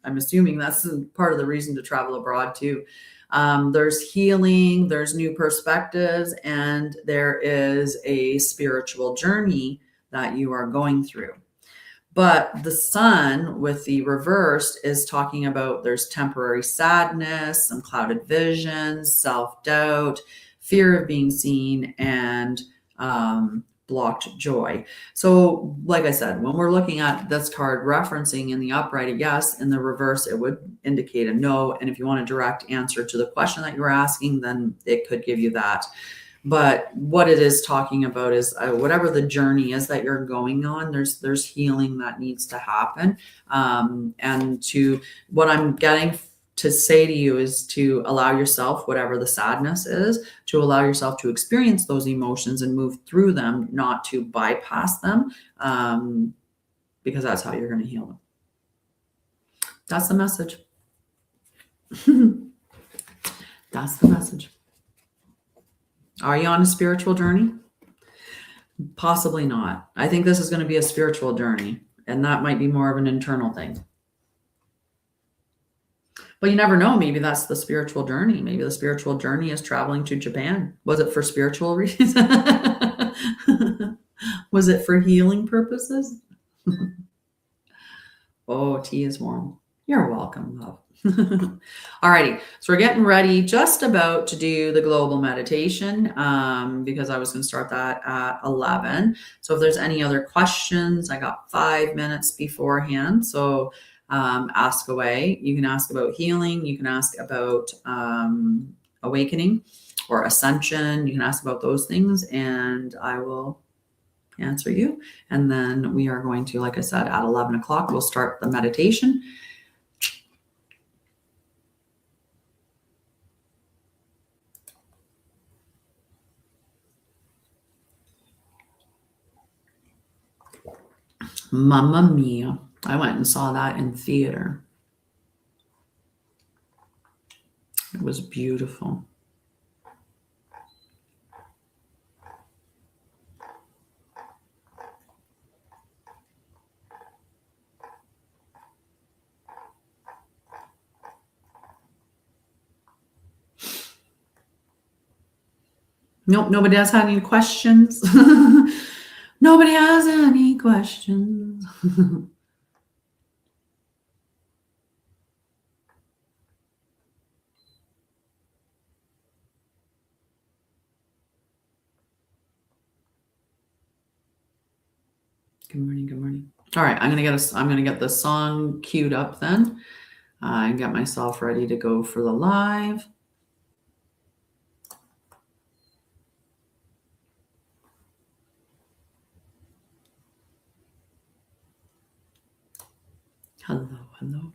assuming that's part of the reason to travel abroad too. There's healing, there's new perspectives, and there is a spiritual journey that you are going through. But the sun with the reversed is talking about there's temporary sadness, some clouded visions, self-doubt, fear of being seen, and blocked joy. So, like I said, when we're looking at this card referencing in the upright a yes, in the reverse, it would indicate a no. And if you want a direct answer to the question that you were asking, then it could give you that. But what it is talking about is whatever the journey is that you're going on, there's healing that needs to happen. And to what I'm getting to say to you is to allow yourself, whatever the sadness is, to allow yourself to experience those emotions and move through them, not to bypass them, because that's how you're going to heal them. That's the message. That's the message. Are you on a spiritual journey? Possibly not. I think this is going to be a spiritual journey, and that might be more of an internal thing. But you never know. Maybe that's the spiritual journey. Maybe the spiritual journey is traveling to Japan. Was it for spiritual reasons? Was it for healing purposes? Oh, tea is warm. You're welcome, love. All righty. So we're getting ready, just about to do the global meditation, because I was going to start that at 11. So if there's any other questions, I got 5 minutes beforehand. So ask away. You can ask about healing. You can ask about awakening or ascension. You can ask about those things, and I will answer you. And then we are going to, like I said, at 11 o'clock, we'll start the meditation. Mamma Mia. I went and saw that in theater. It was beautiful. Nope, nobody has had any questions. Nobody has any questions. Good morning. Good morning. All right, I'm gonna get the song queued up then. And get myself ready to go for the live. Hello, hello.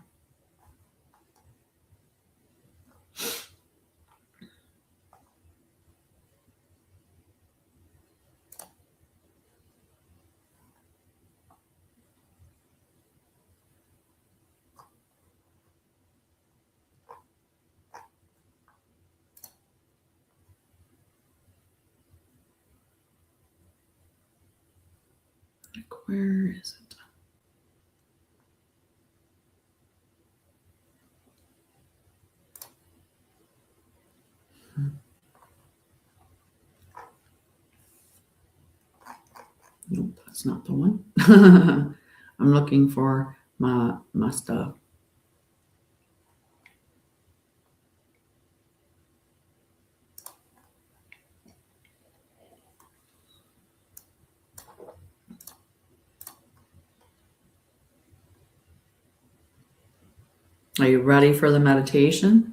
Where is it? Nope, that's not the one. I'm looking for my stuff. Are you ready for the meditation?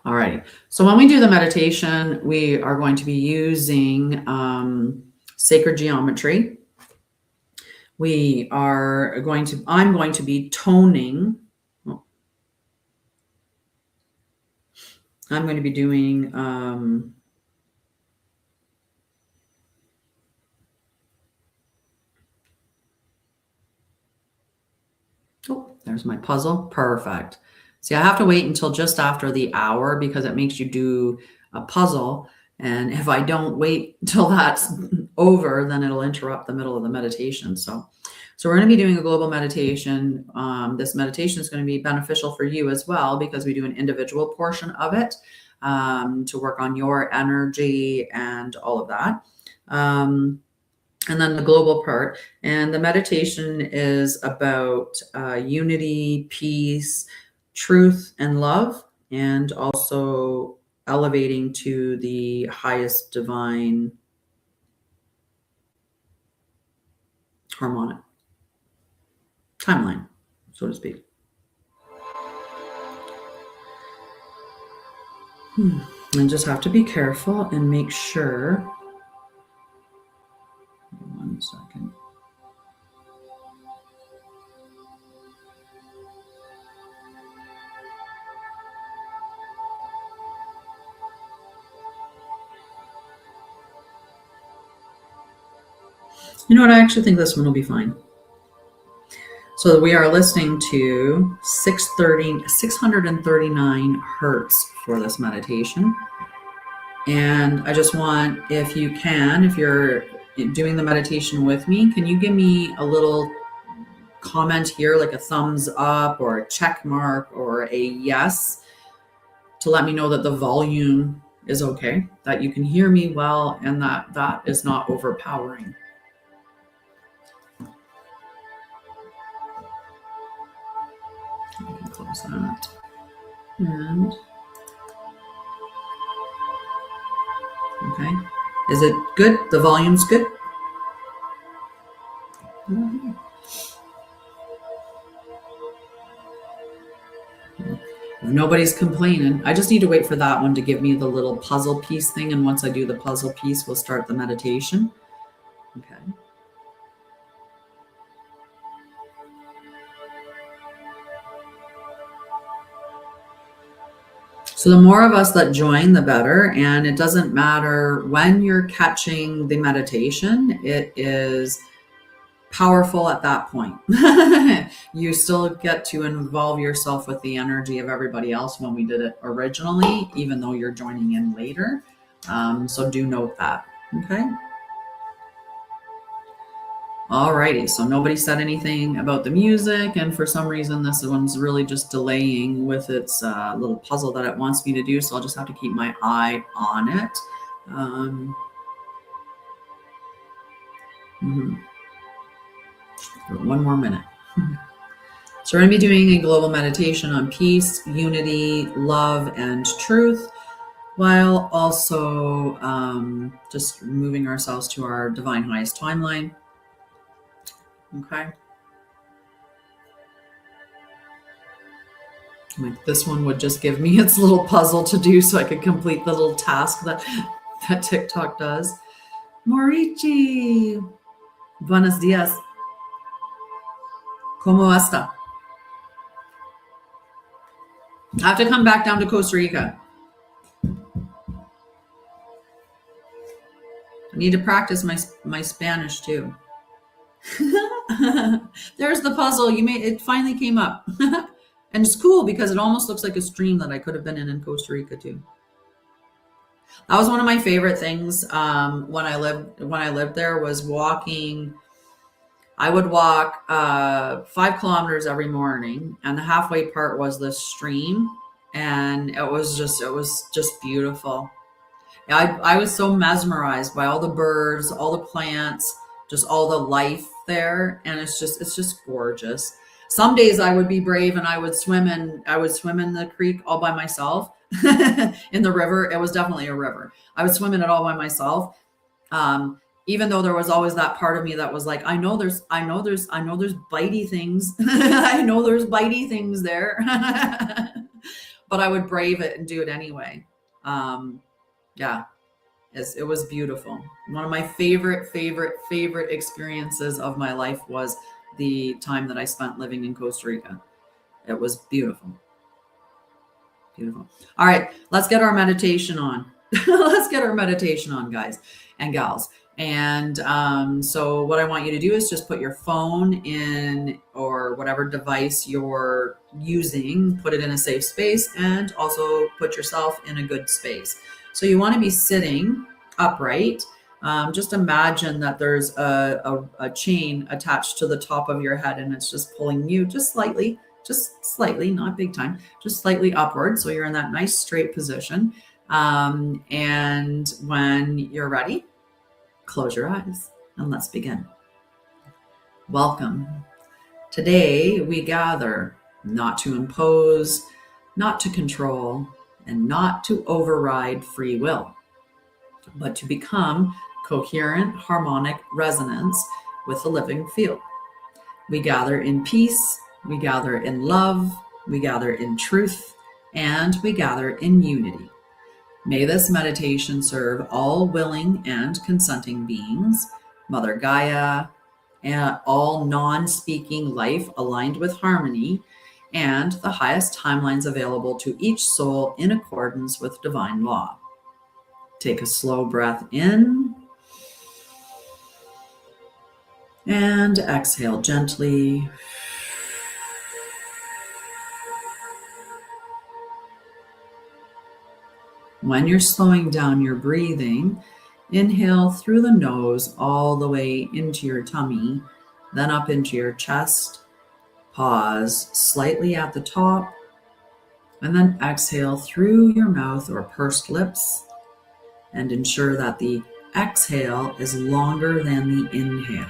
All right. So when we do the meditation, we are going to be using sacred geometry. I'm going to be toning. I'm going to be doing oh, there's my puzzle. Perfect. See, I have to wait until just after the hour because it makes you do a puzzle And if I don't wait till that's over, then it'll interrupt the middle of the meditation. So we're going to be doing a global meditation. This meditation is going to be beneficial for you as well, because we do an individual portion of it to work on your energy and all of that. And then the global part. And the meditation is about unity, peace, truth, and love, and also elevating to the highest divine harmonic timeline, so to speak. And just have to be careful and make sure. 1 second. You know what? I actually think this one will be fine. So we are listening to 639 hertz for this meditation. And I just want, if you can, if you're doing the meditation with me, can you give me a little comment here, like a thumbs up or a check mark or a yes, to let me know that the volume is okay, that you can hear me well, and that is not overpowering. I can close that. And okay. Is it good? The volume's good? If nobody's complaining, I just need to wait for that one to give me the little puzzle piece thing. And once I do the puzzle piece, we'll start the meditation. Okay. So the more of us that join, the better. And it doesn't matter when you're catching the meditation, it is powerful at that point. You still get to involve yourself with the energy of everybody else when we did it originally, even though you're joining in later. So do note that. Okay. Alrighty, so nobody said anything about the music, and for some reason this one's really just delaying with its little puzzle that it wants me to do, so I'll just have to keep my eye on it. One more minute. So we're going to be doing a global meditation on peace, unity, love, and truth, while also just moving ourselves to our divine highest timeline. Okay. Like this one would just give me its little puzzle to do so I could complete the little task that TikTok does. Morichi, buenos dias. ¿Cómo está? I have to come back down to Costa Rica. I need to practice my Spanish too. There's the puzzle. It finally came up. And it's cool because it almost looks like a stream that I could have been in Costa Rica too. That was one of my favorite things when I lived there, was walking. I would walk 5 kilometers every morning, and the halfway part was the stream, and it was just beautiful. I was so mesmerized by all the birds, all the plants, just all the life there, and it's just gorgeous. Some days I would be brave and I would swim in the creek all by myself. In the river. It was definitely a river. I would swim in it all by myself. Even though there was always that part of me that was like, I know there's bitey things. I know there's bitey things there. But I would brave it and do it anyway. Yeah. It was beautiful. One of my favorite experiences of my life was the time that I spent living in Costa Rica. It was beautiful. Beautiful. All right, let's get our meditation on. Let's get our meditation on, guys and gals. And so what I want you to do is just put your phone in, or whatever device you're using, put it in a safe space, and also put yourself in a good space. So you want to be sitting upright. Just imagine that there's a chain attached to the top of your head and it's just pulling you just slightly, not big time, just slightly upward. So you're in that nice straight position. And when you're ready, close your eyes and let's begin. Welcome. Today we gather not to impose, not to control, and not to override free will, but to become coherent harmonic resonance with the living field. We gather in peace, we gather in love, we gather in truth, and we gather in unity. May this meditation serve all willing and consenting beings, Mother Gaia, and all non-speaking life aligned with harmony, and the highest timelines available to each soul in accordance with divine law. Take a slow breath in and exhale gently. When you're slowing down your breathing, inhale through the nose all the way into your tummy, then up into your chest. Pause slightly at the top, and then exhale through your mouth or pursed lips, and ensure that the exhale is longer than the inhale.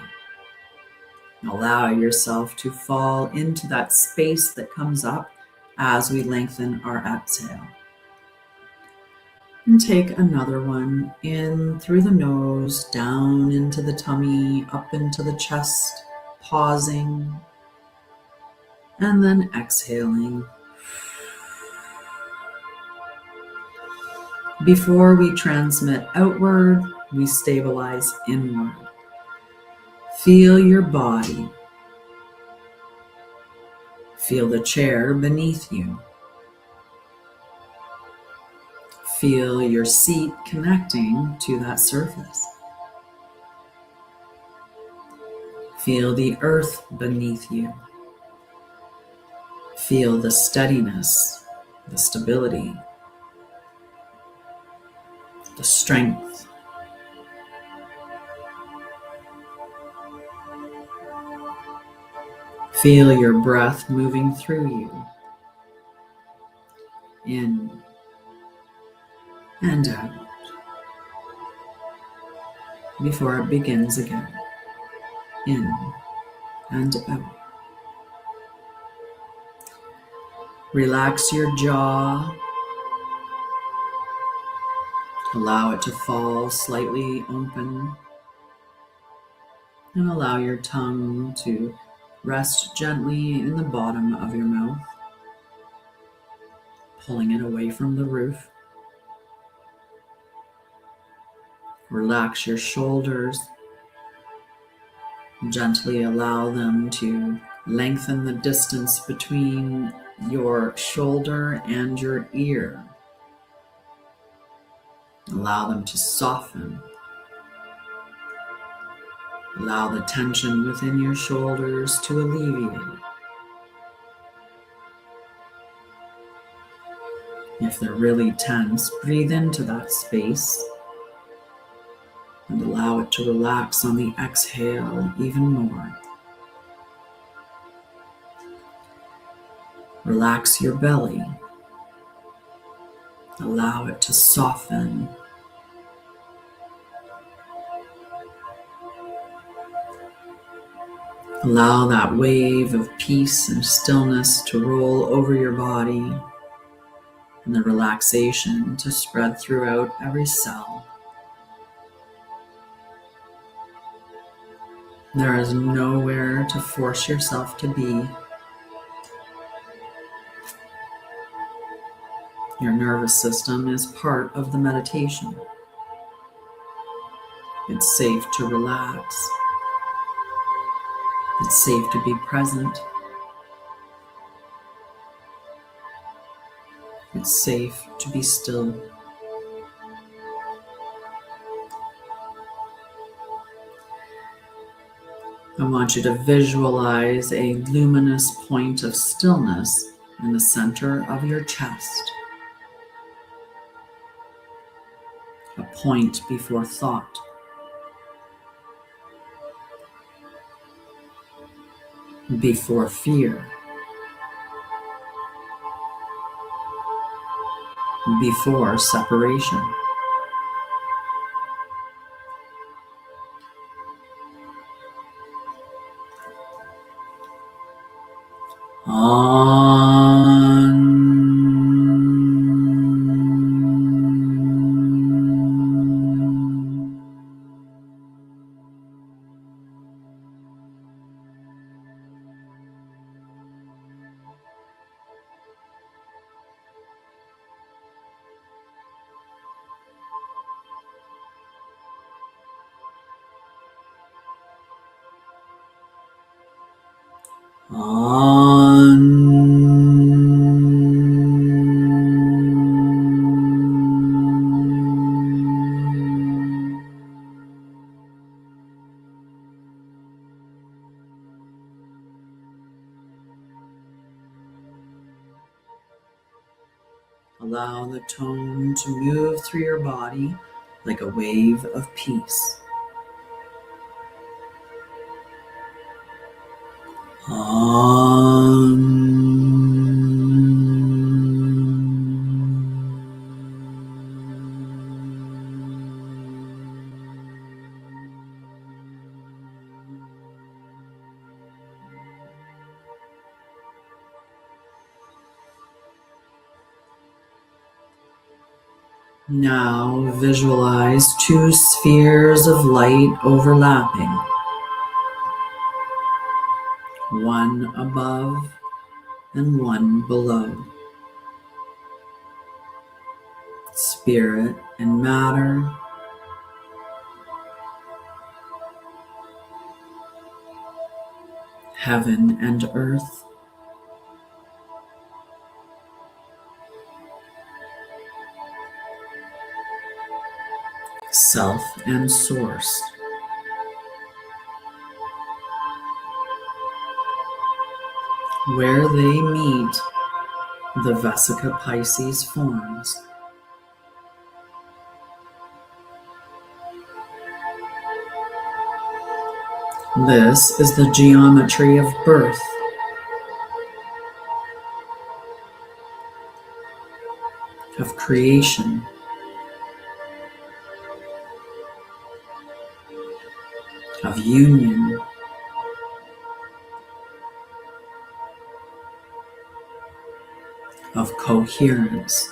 Allow yourself to fall into that space that comes up as we lengthen our exhale. And take another one in through the nose, down into the tummy, up into the chest, pausing, and then exhaling. Before we transmit outward, we stabilize inward. Feel your body. Feel the chair beneath you. Feel your seat connecting to that surface. Feel the earth beneath you. Feel the steadiness, the stability, the strength. Feel your breath moving through you, in and out, before it begins again, in and out. Relax your jaw. Allow it to fall slightly open, and allow your tongue to rest gently in the bottom of your mouth, pulling it away from the roof. Relax your shoulders. Gently allow them to lengthen the distance between your shoulder and your ear. Allow them to soften. Allow the tension within your shoulders to alleviate. If they're really tense, breathe into that space and allow it to relax on the exhale even more. Relax your belly. Allow it to soften. Allow that wave of peace and stillness to roll over your body and the relaxation to spread throughout every cell. There is nowhere to force yourself to be. Your nervous system is part of the meditation. It's safe to relax. It's safe to be present. It's safe to be still. I want you to visualize a luminous point of stillness in the center of your chest. point before thought. Before fear. Before separation. Allow the tone to move through your body like a wave of peace. Now visualize two spheres of light overlapping, one above and one below. Spirit and matter, heaven and earth, self and source. Where they meet, the Vesica Pisces forms. This is the geometry of birth. Of creation. Of union. Of coherence.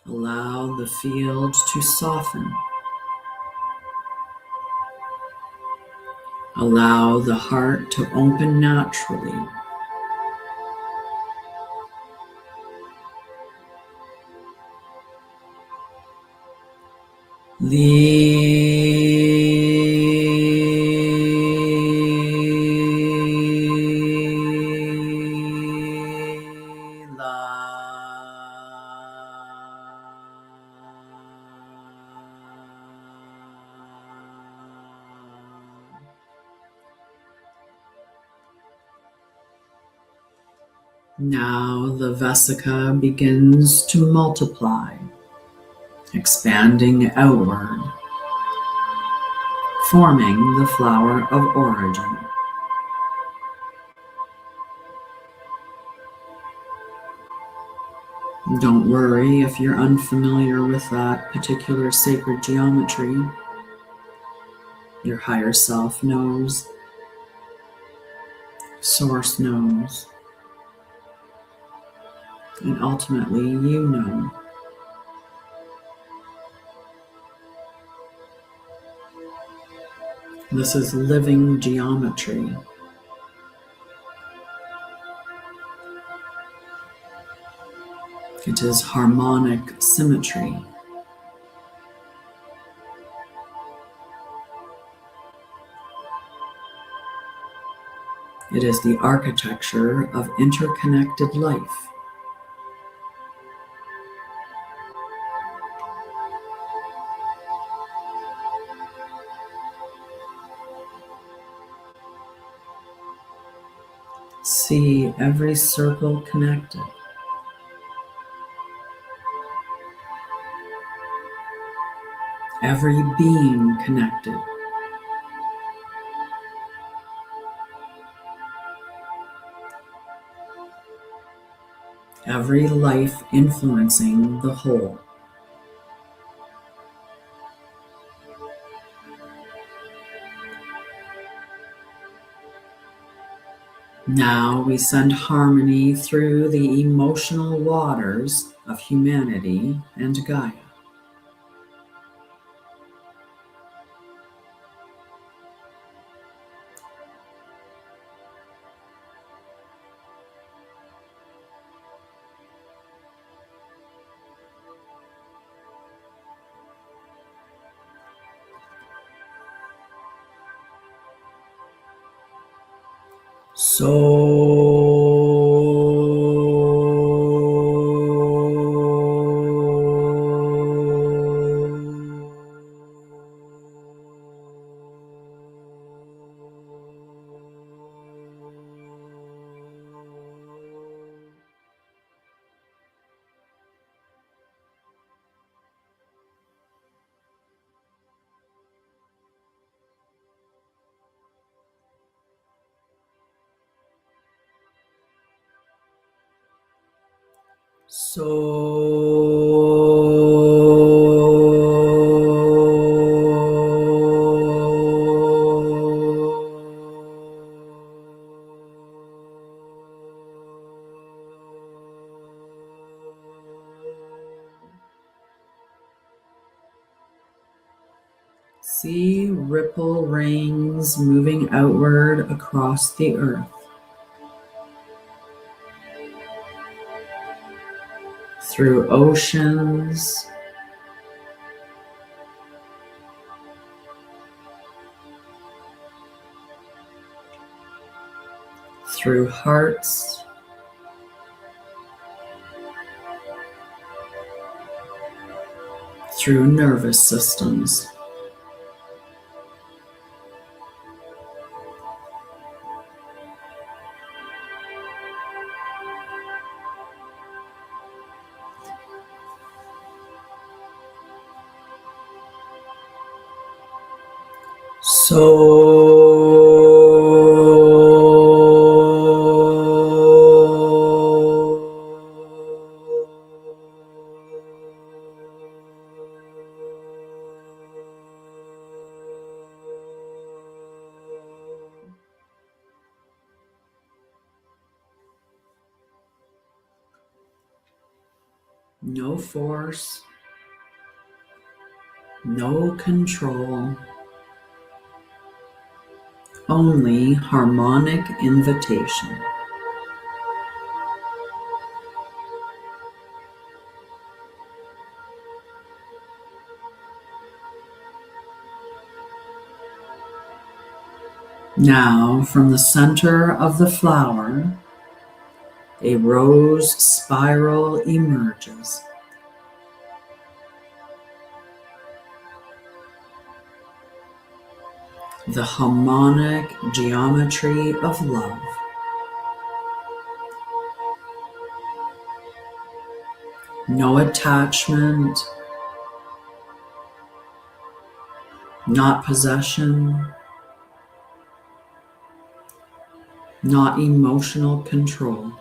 Allow the field to soften. Allow the heart to open naturally. Now the Vesica begins to multiply, expanding outward, forming the flower of origin. Don't worry if you're unfamiliar with that particular sacred geometry. Your higher self knows, Source knows, and ultimately you know. This is living geometry. It is harmonic symmetry. It is the architecture of interconnected life. See every circle connected. Every being connected. Every life influencing the whole. Now we send harmony through the emotional waters of humanity and Gaia. See ripple rings moving outward across the earth. Through oceans, through hearts, through nervous systems. No force, no control, only harmonic invitation. Now, from the center of the flower, a rose spiral emerges. The harmonic geometry of love. No attachment, not possession, not emotional control.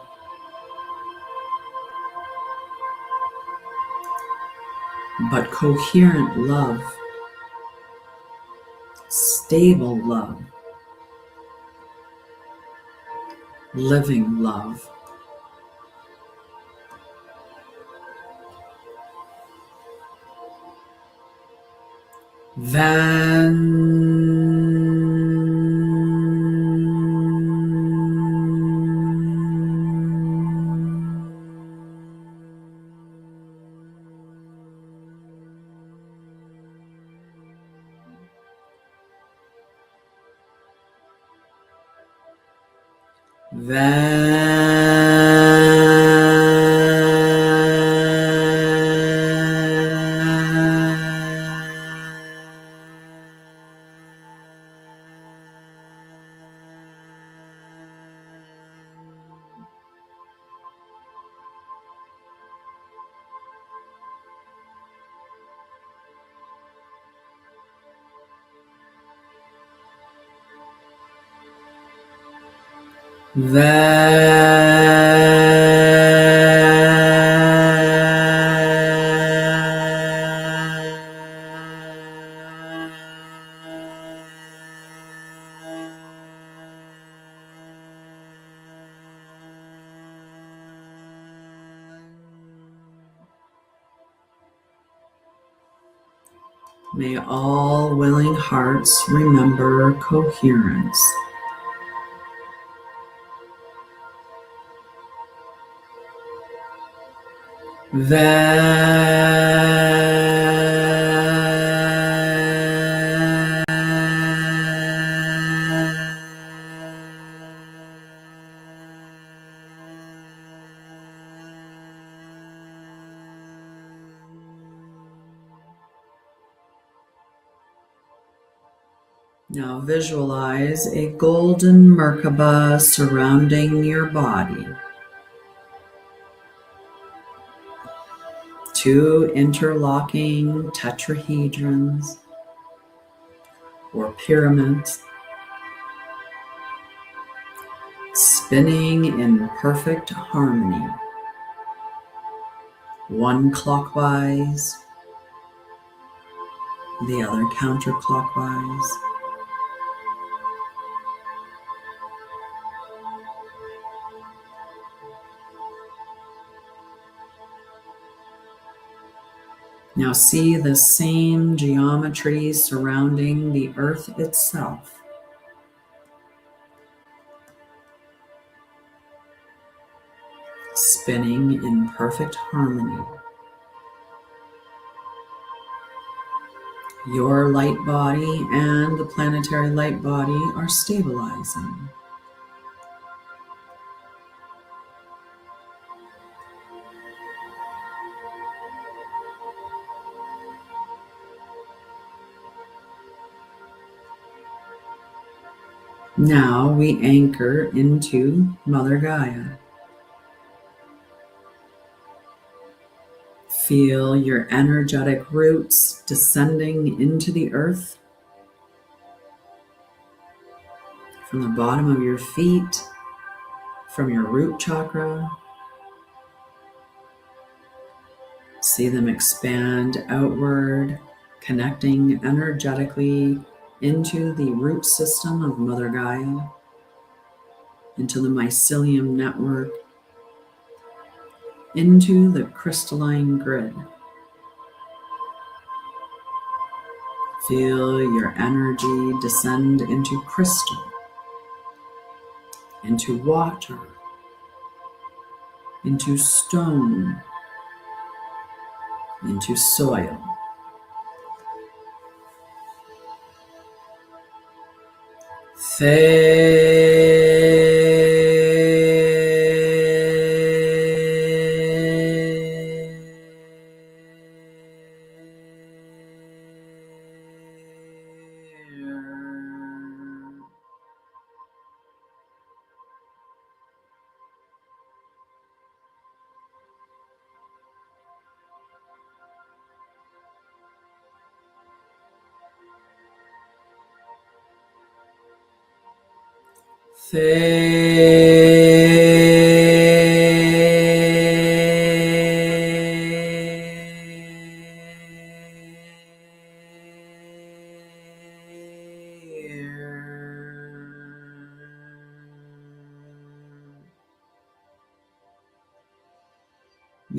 but coherent love, stable love, living love. May all willing hearts remember coherence. Now visualize a golden Merkaba surrounding your body. Two interlocking tetrahedrons or pyramids spinning in perfect harmony. One clockwise, the other counterclockwise. Now see the same geometry surrounding the earth itself. Spinning in perfect harmony. Your light body and the planetary light body are stabilizing. Now we anchor into Mother Gaia. Feel your energetic roots descending into the earth from the bottom of your feet, from your root chakra. See them expand outward, connecting energetically into the root system of Mother Gaia, into the mycelium network, into the crystalline grid. Feel your energy descend into crystal, into water, into stone, into soil.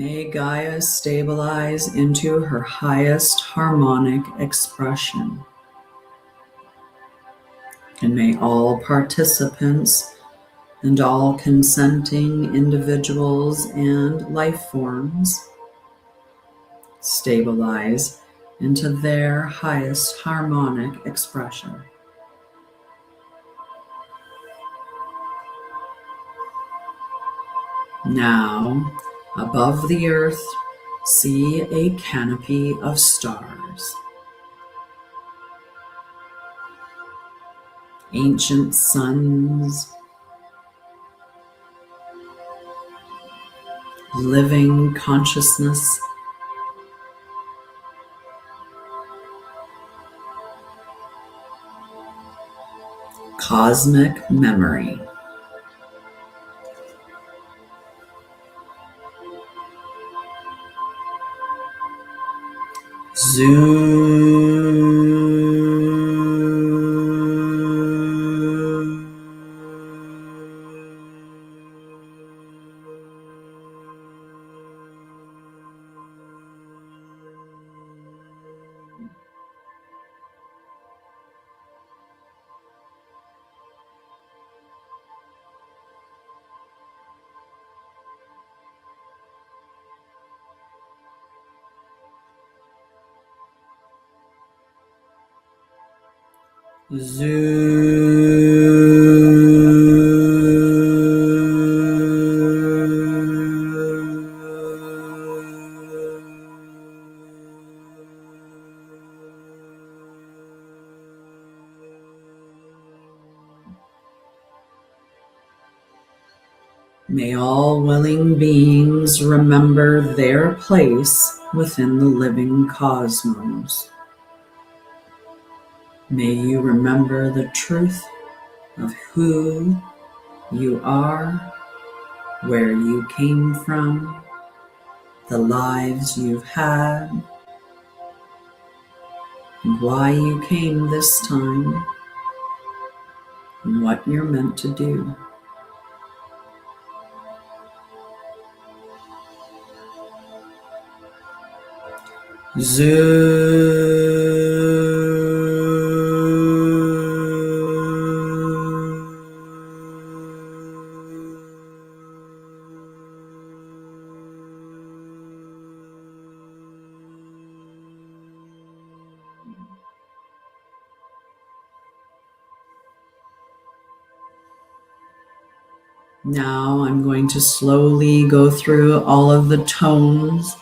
May Gaia stabilize into her highest harmonic expression. And may all participants and all consenting individuals and life forms stabilize into their highest harmonic expression. Now, above the earth, see a canopy of stars. Ancient suns, living consciousness, cosmic memory. Zoom. May all willing beings remember their place within the living cosmos. May you remember the truth of who you are, where you came from, the lives you've had, and why you came this time, and what you're meant to do. Now I'm going to slowly go through all of the tones.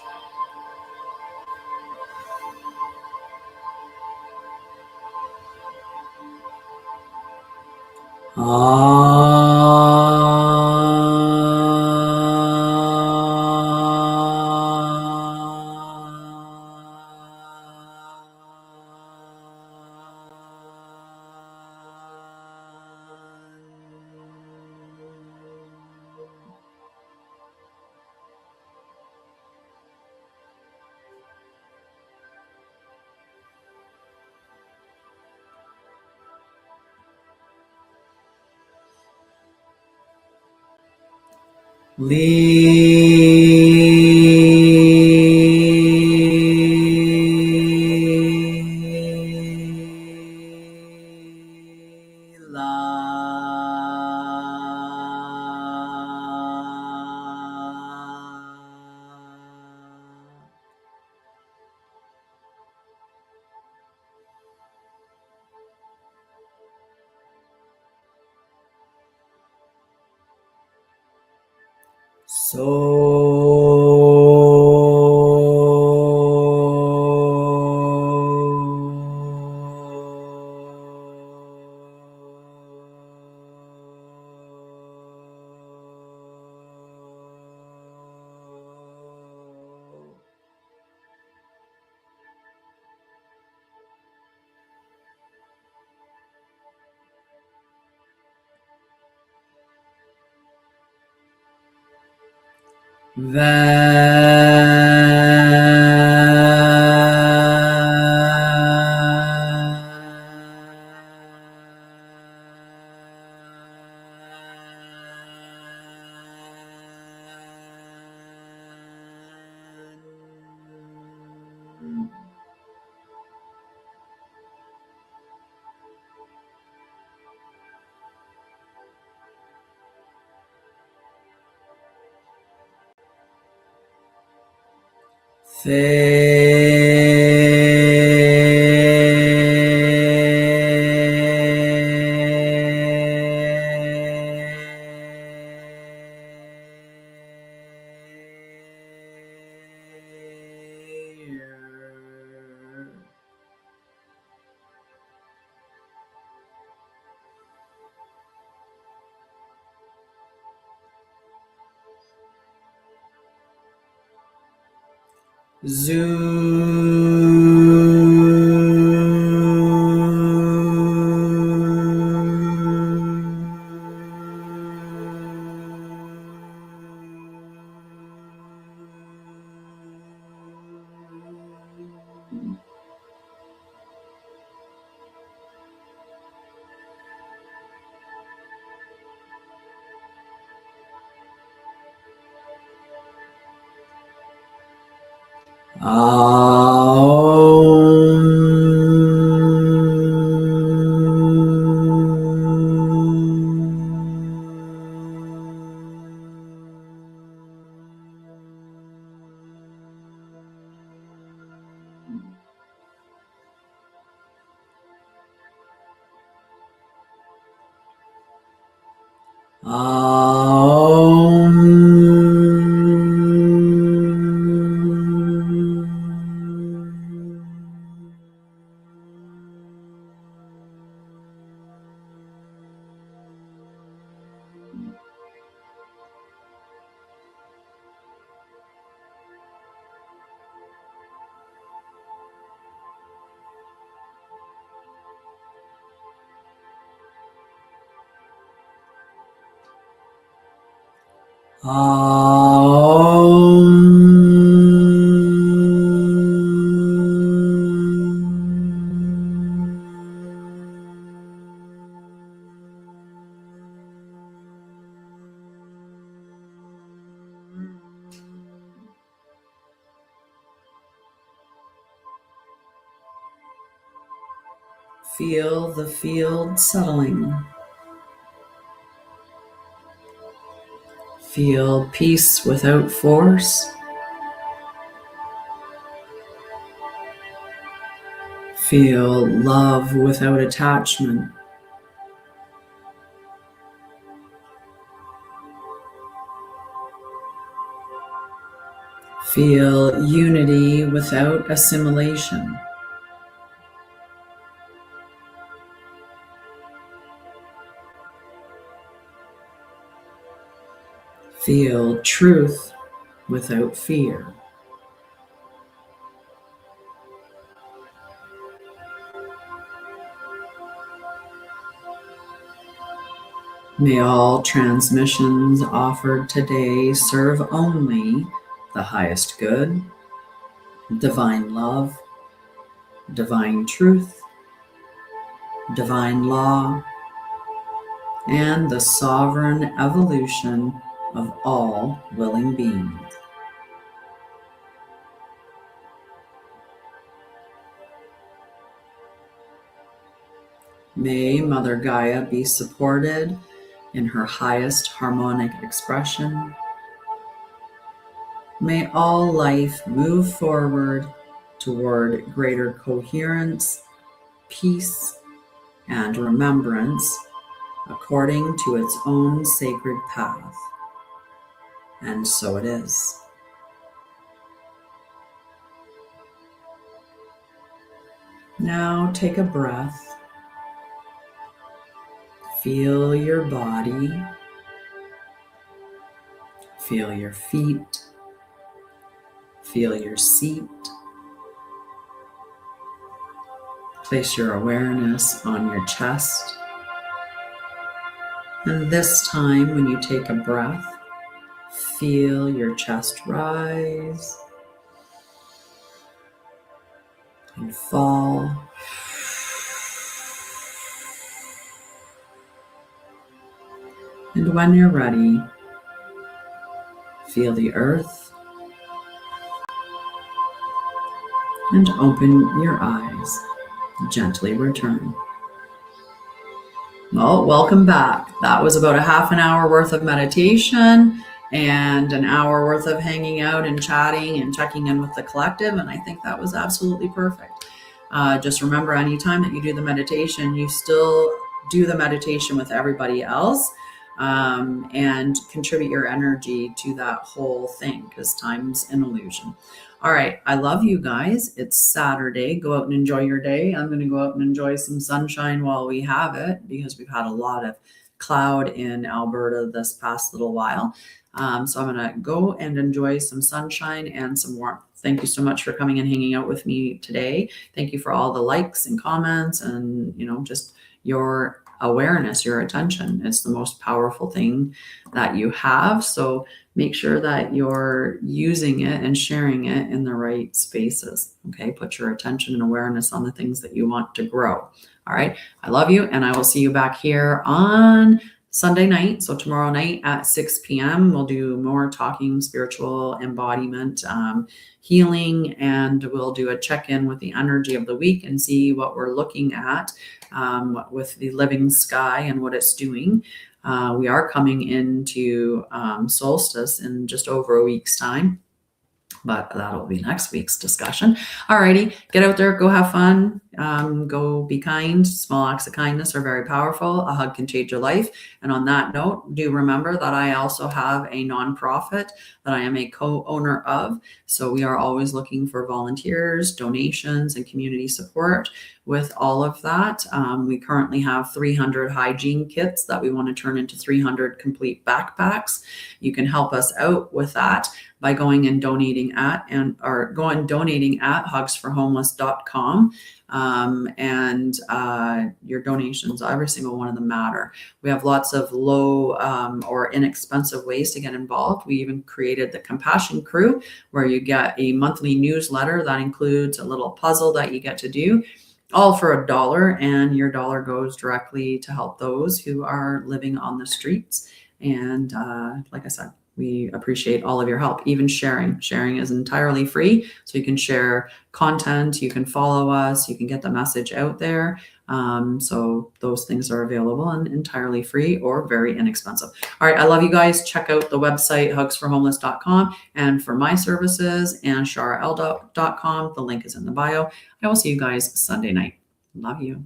Feel the field settling. Feel peace without force. Feel love without attachment. Feel unity without assimilation. Feel truth without fear. May all transmissions offered today serve only the highest good, divine love, divine truth, divine law, and the sovereign evolution of all willing beings. May Mother Gaia be supported in her highest harmonic expression. May all life move forward toward greater coherence, peace, and remembrance according to its own sacred path. And so it is. Now take a breath. Feel your body. Feel your feet. Feel your seat. Place your awareness on your chest. And this time, when you take a breath, feel your chest rise and fall. And when you're ready, feel the earth and open your eyes. Gently return. Well, welcome back. That was about a half an hour worth of meditation. and an hour worth of hanging out and chatting and checking in with the collective. And I think that was absolutely perfect. Just remember, anytime that you do the meditation, you still do the meditation with everybody else, and contribute your energy to that whole thing, because time's an illusion. All right. I love you guys. It's Saturday. Go out and enjoy your day. I'm going to go out and enjoy some sunshine while we have it, because we've had a lot of cloud in Alberta this past little while. So I'm going to go and enjoy some sunshine and some warmth. Thank you so much for coming and hanging out with me today. Thank you for all the likes and comments and, just your awareness, your attention. It's the most powerful thing that you have. So make sure that you're using it and sharing it in the right spaces. Okay. Put your attention and awareness on the things that you want to grow. All right. I love you. And I will see you back here on Sunday night. So tomorrow night at 6 p.m. we'll do more talking, spiritual embodiment, healing, and we'll do a check-in with the energy of the week and see what we're looking at with the living sky and what it's doing. We are coming into solstice in just over a week's time, but that'll be next week's discussion. Alrighty, get out there, go have fun, go be kind. Small acts of kindness are very powerful. A hug can change your life. And on that note, do remember that I also have a nonprofit that I am a co-owner of. So we are always looking for volunteers, donations, and community support with all of that. We currently have 300 hygiene kits that we want to turn into 300 complete backpacks. You can help us out with that by going and donating at hugsforhomeless.com. And your donations, every single one of them matter. We have lots of low or inexpensive ways to get involved. We even created the Compassion Crew, where you get a monthly newsletter that includes a little puzzle that you get to do, all for $1, and your dollar goes directly to help those who are living on the streets. And like I said, we appreciate all of your help, even sharing. Sharing is entirely free. So you can share content, you can follow us, you can get the message out there. So those things are available and entirely free or very inexpensive. All right. I love you guys. Check out the website, hugsforhomeless.com. And for my services, Anshara'El.com. The link is in the bio. I will see you guys Sunday night. Love you.